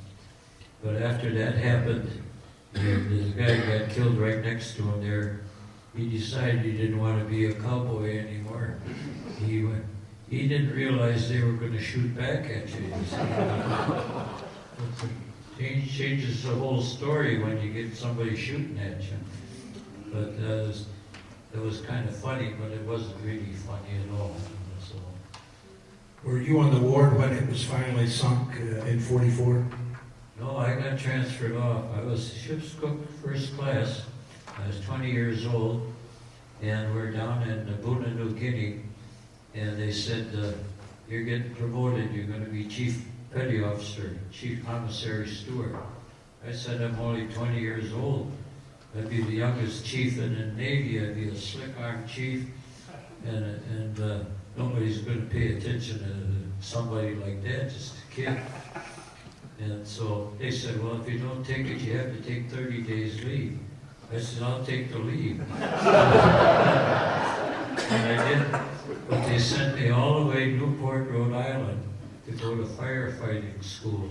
But after that happened, this guy got killed right next to him there. He decided he didn't want to be a cowboy anymore. He didn't realize they were going to shoot back at you. It changes the whole story when you get somebody shooting at you. But it was kind of funny, but it wasn't really funny at all. So. Were you on the Ward when it was finally sunk in 44? No, I got transferred off. I was ship's cook first class. I was 20 years old, and we're down in Papua New Guinea, and they said, you're getting promoted, you're going to be chief petty officer, chief commissary steward. I said, I'm only 20 years old. I'd be the youngest chief in the Navy. I'd be a slick-armed chief, and nobody's going to pay attention to somebody like that, just a kid. And so they said, well, if you don't take it, you have to take 30 days leave. I said, I'll take the leave. And I did, but they sent me all the way to Newport, Rhode Island to go to firefighting school.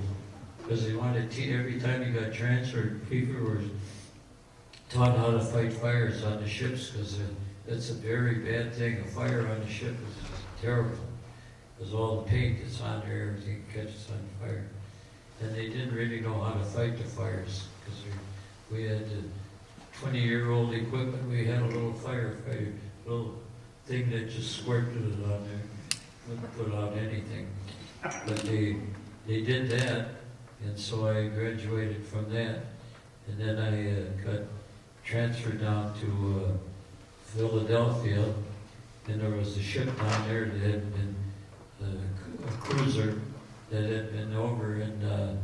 Because they wanted to, every time you got transferred, people were taught how to fight fires on the ships, because that's a very bad thing. A fire on the ship is terrible, because all the paint that's on there, everything catches on fire. And they didn't really know how to fight the fires, because we had 20-year-old equipment. We had a little firefighter, little thing that just squirted it on there, wouldn't put out anything. But they did that, and so I graduated from that, and then I got transferred down to Philadelphia, and there was a ship down there that had been a cruiser that had been over in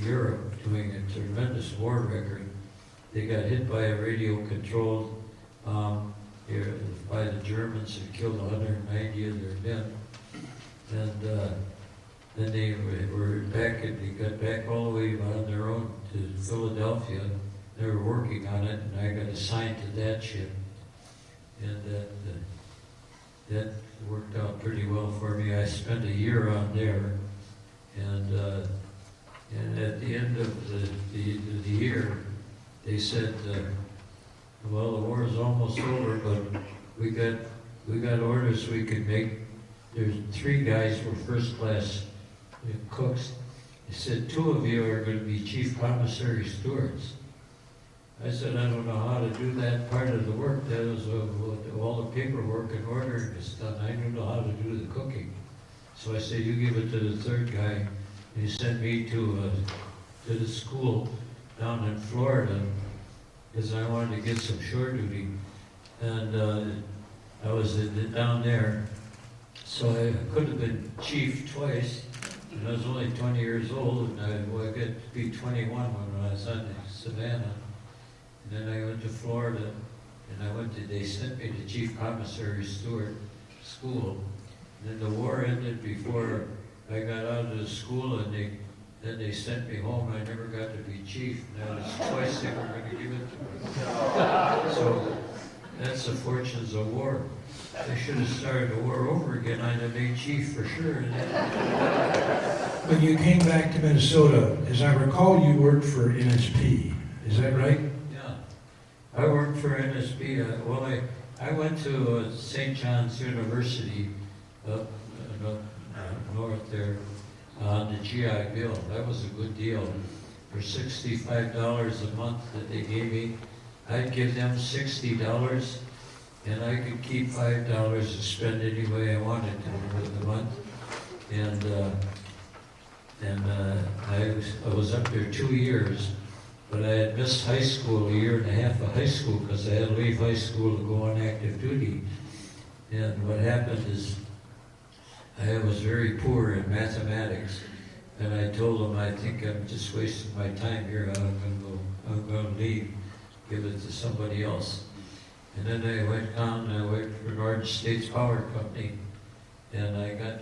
Europe doing a tremendous war record. They got hit by a radio-controlled bomb by the Germans and killed 190 of their men. And then they were back, and they got back all the way on their own to Philadelphia. They were working on it, and I got assigned to that ship. And that worked out pretty well for me. I spent a year on there, and at the end of the year, they said, well, the war is almost over, but we got orders we could make. There's 3 guys were first class cooks. They said 2 of you are going to be chief commissary stewards. I said, I don't know how to do that part of the work. That was all the paperwork and ordering is done. I don't know how to do the cooking. So I said, you give it to the 3rd guy. And he sent me to the school down in Florida, because I wanted to get some shore duty. And I was down there. So I could have been chief twice, and I was only 20 years old, and I got to be 21 when I was on Savannah. And then I went to Florida, and they sent me to chief commissary steward school. And then the war ended before I got out of the school, and then they sent me home. I never got to be chief. Now it's twice they were going to give it to me. So that's the fortunes of war. They should have started the war over again. I'd have made chief for sure. When you came back to Minnesota, as I recall, you worked for NSP. Is that right? Yeah. I worked for NSB. I went to St. John's University up north there on the GI Bill. That was a good deal. For $65 a month that they gave me, I'd give them $60, and I could keep $5 to spend any way I wanted to with the month. And I was up there 2 years, but I had missed high school, a year and a half of high school, because I had to leave high school to go on active duty. And what happened is I was very poor in mathematics, and I told them, I think I'm just wasting my time here. I'm going to leave, give it to somebody else. And then I went down and I worked for Northern States Power Company, and I got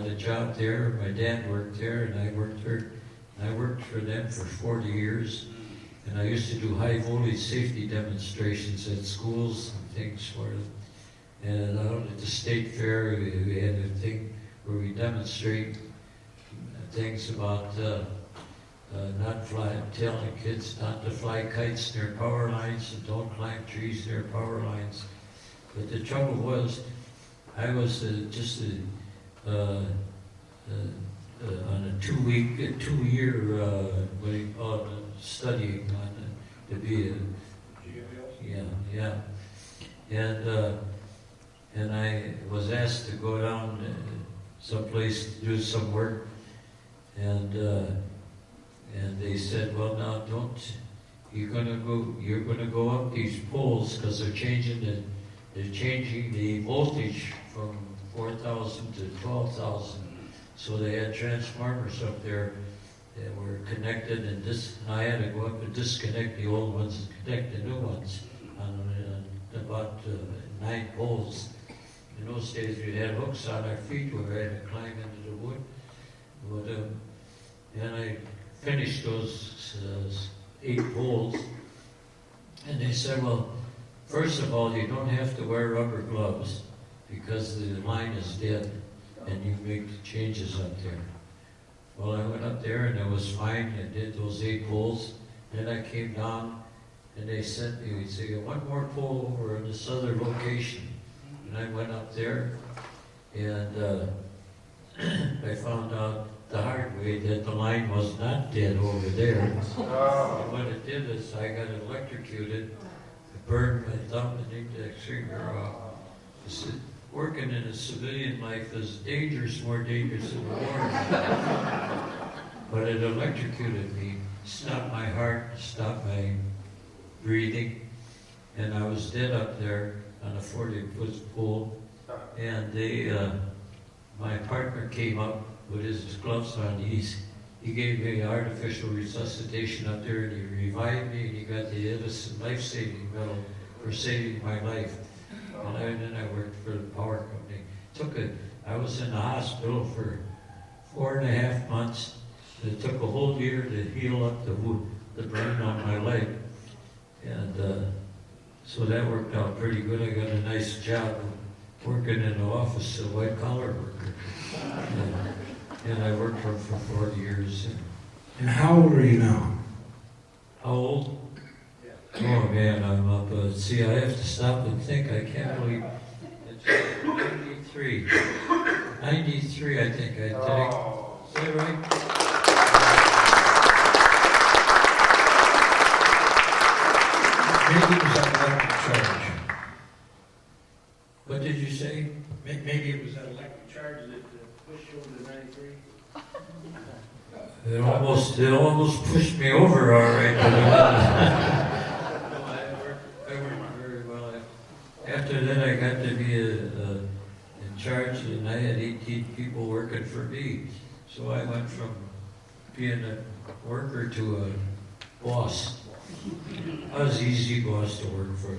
a job there. My dad worked there, and I worked there. And I worked for them for 40 years, and I used to do high voltage safety demonstrations at schools and things for them. And out at the state fair, we had a thing where we demonstrate things about telling kids not to fly kites near power lines and don't climb trees near power lines. But the trouble was, I was on a 2-year, what do you call it, studying to be a, and I was asked to go down someplace to do some work, and they said, well, now you're gonna go up these poles because they're changing the voltage from 4,000 to 12,000. So they had transformers up there that were connected, and I had to go up and disconnect the old ones and connect the new ones on about 9 poles. In those days, we had hooks on our feet where we had to climb into the wood. And I finished those 8 poles, and they said, well, first of all, you don't have to wear rubber gloves because the line is dead, and you make the changes up there. Well, I went up there, and it was fine. I did those 8 poles. Then I came down, and they sent me, we said, one more pole over in this other location. And I went up there, and I found out the hard way that the line was not dead over there. And what it did is I got electrocuted, it burned my thumb and index finger off. Working in a civilian life is dangerous, more dangerous than war. But it electrocuted me, stopped my heart, stopped my breathing, and I was dead up there on a 40-foot pole. And my partner came up with his gloves on. He gave me artificial resuscitation up there, and he revived me, and he got the Edison life-saving medal for saving my life. And then I worked for the power company. I was in the hospital for 4.5 months. It took a whole year to heal up the burn on my leg. And so that worked out pretty good. I got a nice job working in the office, a white-collar worker. And I worked for 40 years. And how old are you now? How old? Oh man, I'm up. See, I have to stop and think. I can't believe it's 93. 93, I think. Is that right? Maybe it was that electric charge. What did you say? Maybe it was that electric charge that pushed you over to 93. It almost pushed me over, all right. But, I worked very well. After that, I got to be in charge, and I had 18 people working for me. So I went from being a worker to a boss. I was an easy boss to work for.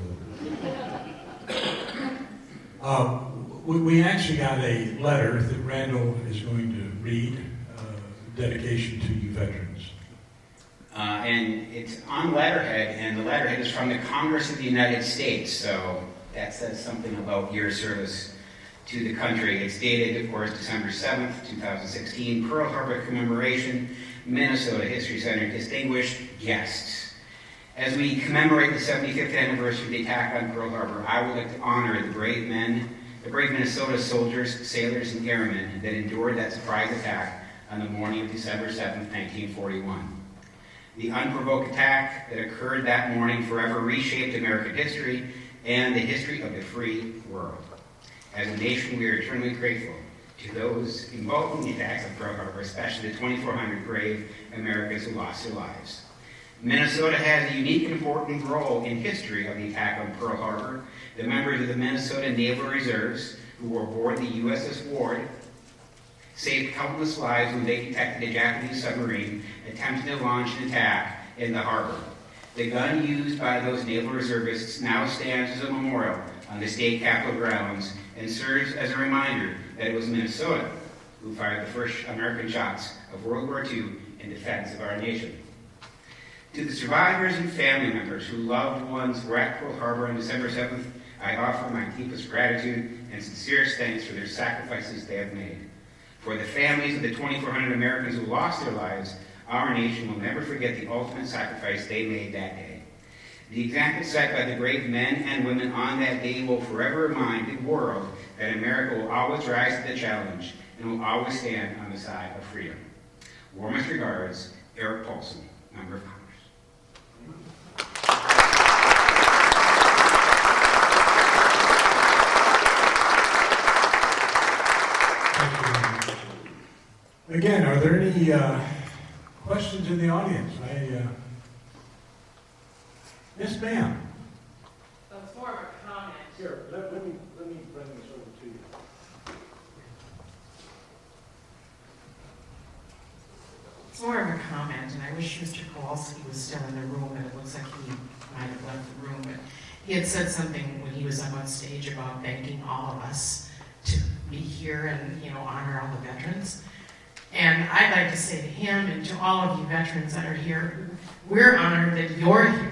We actually got a letter that Randall is going to read, dedication to you veterans. And it's on letterhead, and the letterhead is from the Congress of the United States, so that says something about your service to the country. It's dated, of course, December 7th, 2016, Pearl Harbor Commemoration, Minnesota History Center, distinguished guests. As we commemorate the 75th anniversary of the attack on Pearl Harbor, I would like to honor the brave Minnesota soldiers, sailors, and airmen that endured that surprise attack on the morning of December 7th, 1941. The unprovoked attack that occurred that morning forever reshaped American history and the history of the free world. As a nation, we are eternally grateful to those involved in the attacks of Pearl Harbor, especially the 2,400 brave Americans who lost their lives. Minnesota has a unique and important role in history of the attack on Pearl Harbor. The members of the Minnesota Naval Reserves who were aboard the USS Ward saved countless lives when they detected a Japanese submarine attempting to launch an attack in the harbor. The gun used by those naval reservists now stands as a memorial on the state capitol grounds and serves as a reminder that it was Minnesota who fired the first American shots of World War II in defense of our nation. To the survivors and family members whose loved ones were at Pearl Harbor on December 7th, I offer my deepest gratitude and sincerest thanks for their sacrifices they have made. For the families of the 2,400 Americans who lost their lives, our nation will never forget the ultimate sacrifice they made that day. The example set by the brave men and women on that day will forever remind the world that America will always rise to the challenge and will always stand on the side of freedom. Warmest regards, Eric Paulson, Member of Congress. Again, are there any questions in the audience? Yes, ma'am. It's more of a comment. Here, let me bring this over to you. It's more of a comment, and I wish Mr. Kowalski was still in the room, and it looks like he might have left the room, but he had said something when he was up on stage about thanking all of us to be here and, honor all the veterans. And I'd like to say to him and to all of you veterans that are here, we're honored that you're here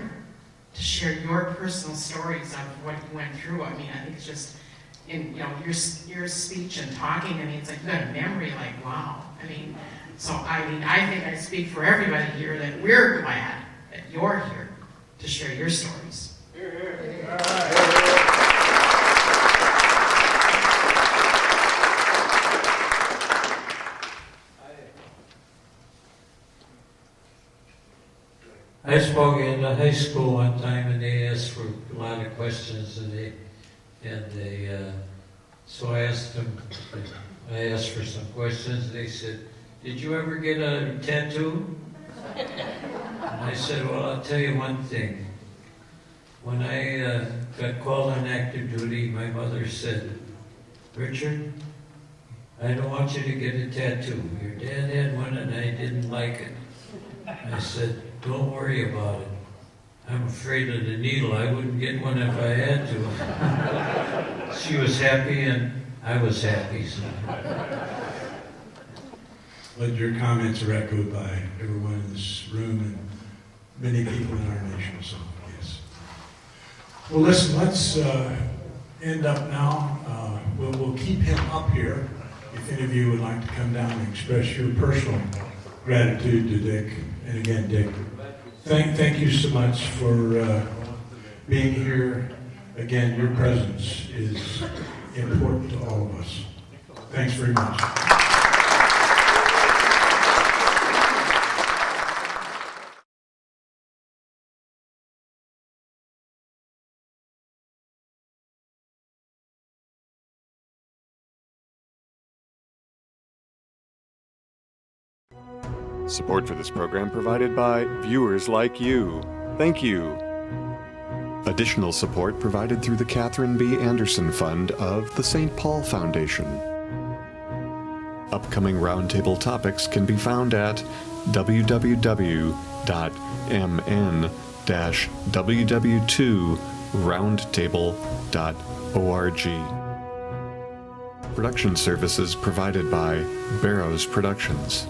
to share your personal stories of what you went through. I mean, I think it's just, in your speech and talking, it's like you got a memory like, wow. I think I speak for everybody here that we're glad that you're here to share your stories. All right. I spoke in the high school one time, and they asked for a lot of questions, so I asked them. I asked for some questions. They said, "Did you ever get a tattoo?" And I said, "Well, I'll tell you one thing. When I got called on active duty, my mother said, 'Richard, I don't want you to get a tattoo. Your dad had one, and I didn't like it.' I said, 'Don't worry about it. I'm afraid of the needle. I wouldn't get one if I had to.'" She was happy, and I was happy. So. But your comments are echoed by everyone in this room and many people in our nation, so yes. Well, listen, let's end up now. We'll keep him up here if any of you would like to come down and express your personal gratitude to Dick. And again, Dick, thank you so much for being here. Again, your presence is important to all of us. Thanks very much. Support for this program provided by viewers like you. Thank you. Additional support provided through the Catherine B. Anderson Fund of the St. Paul Foundation. Upcoming roundtable topics can be found at www.mn-ww2roundtable.org. Production services provided by Barrows Productions.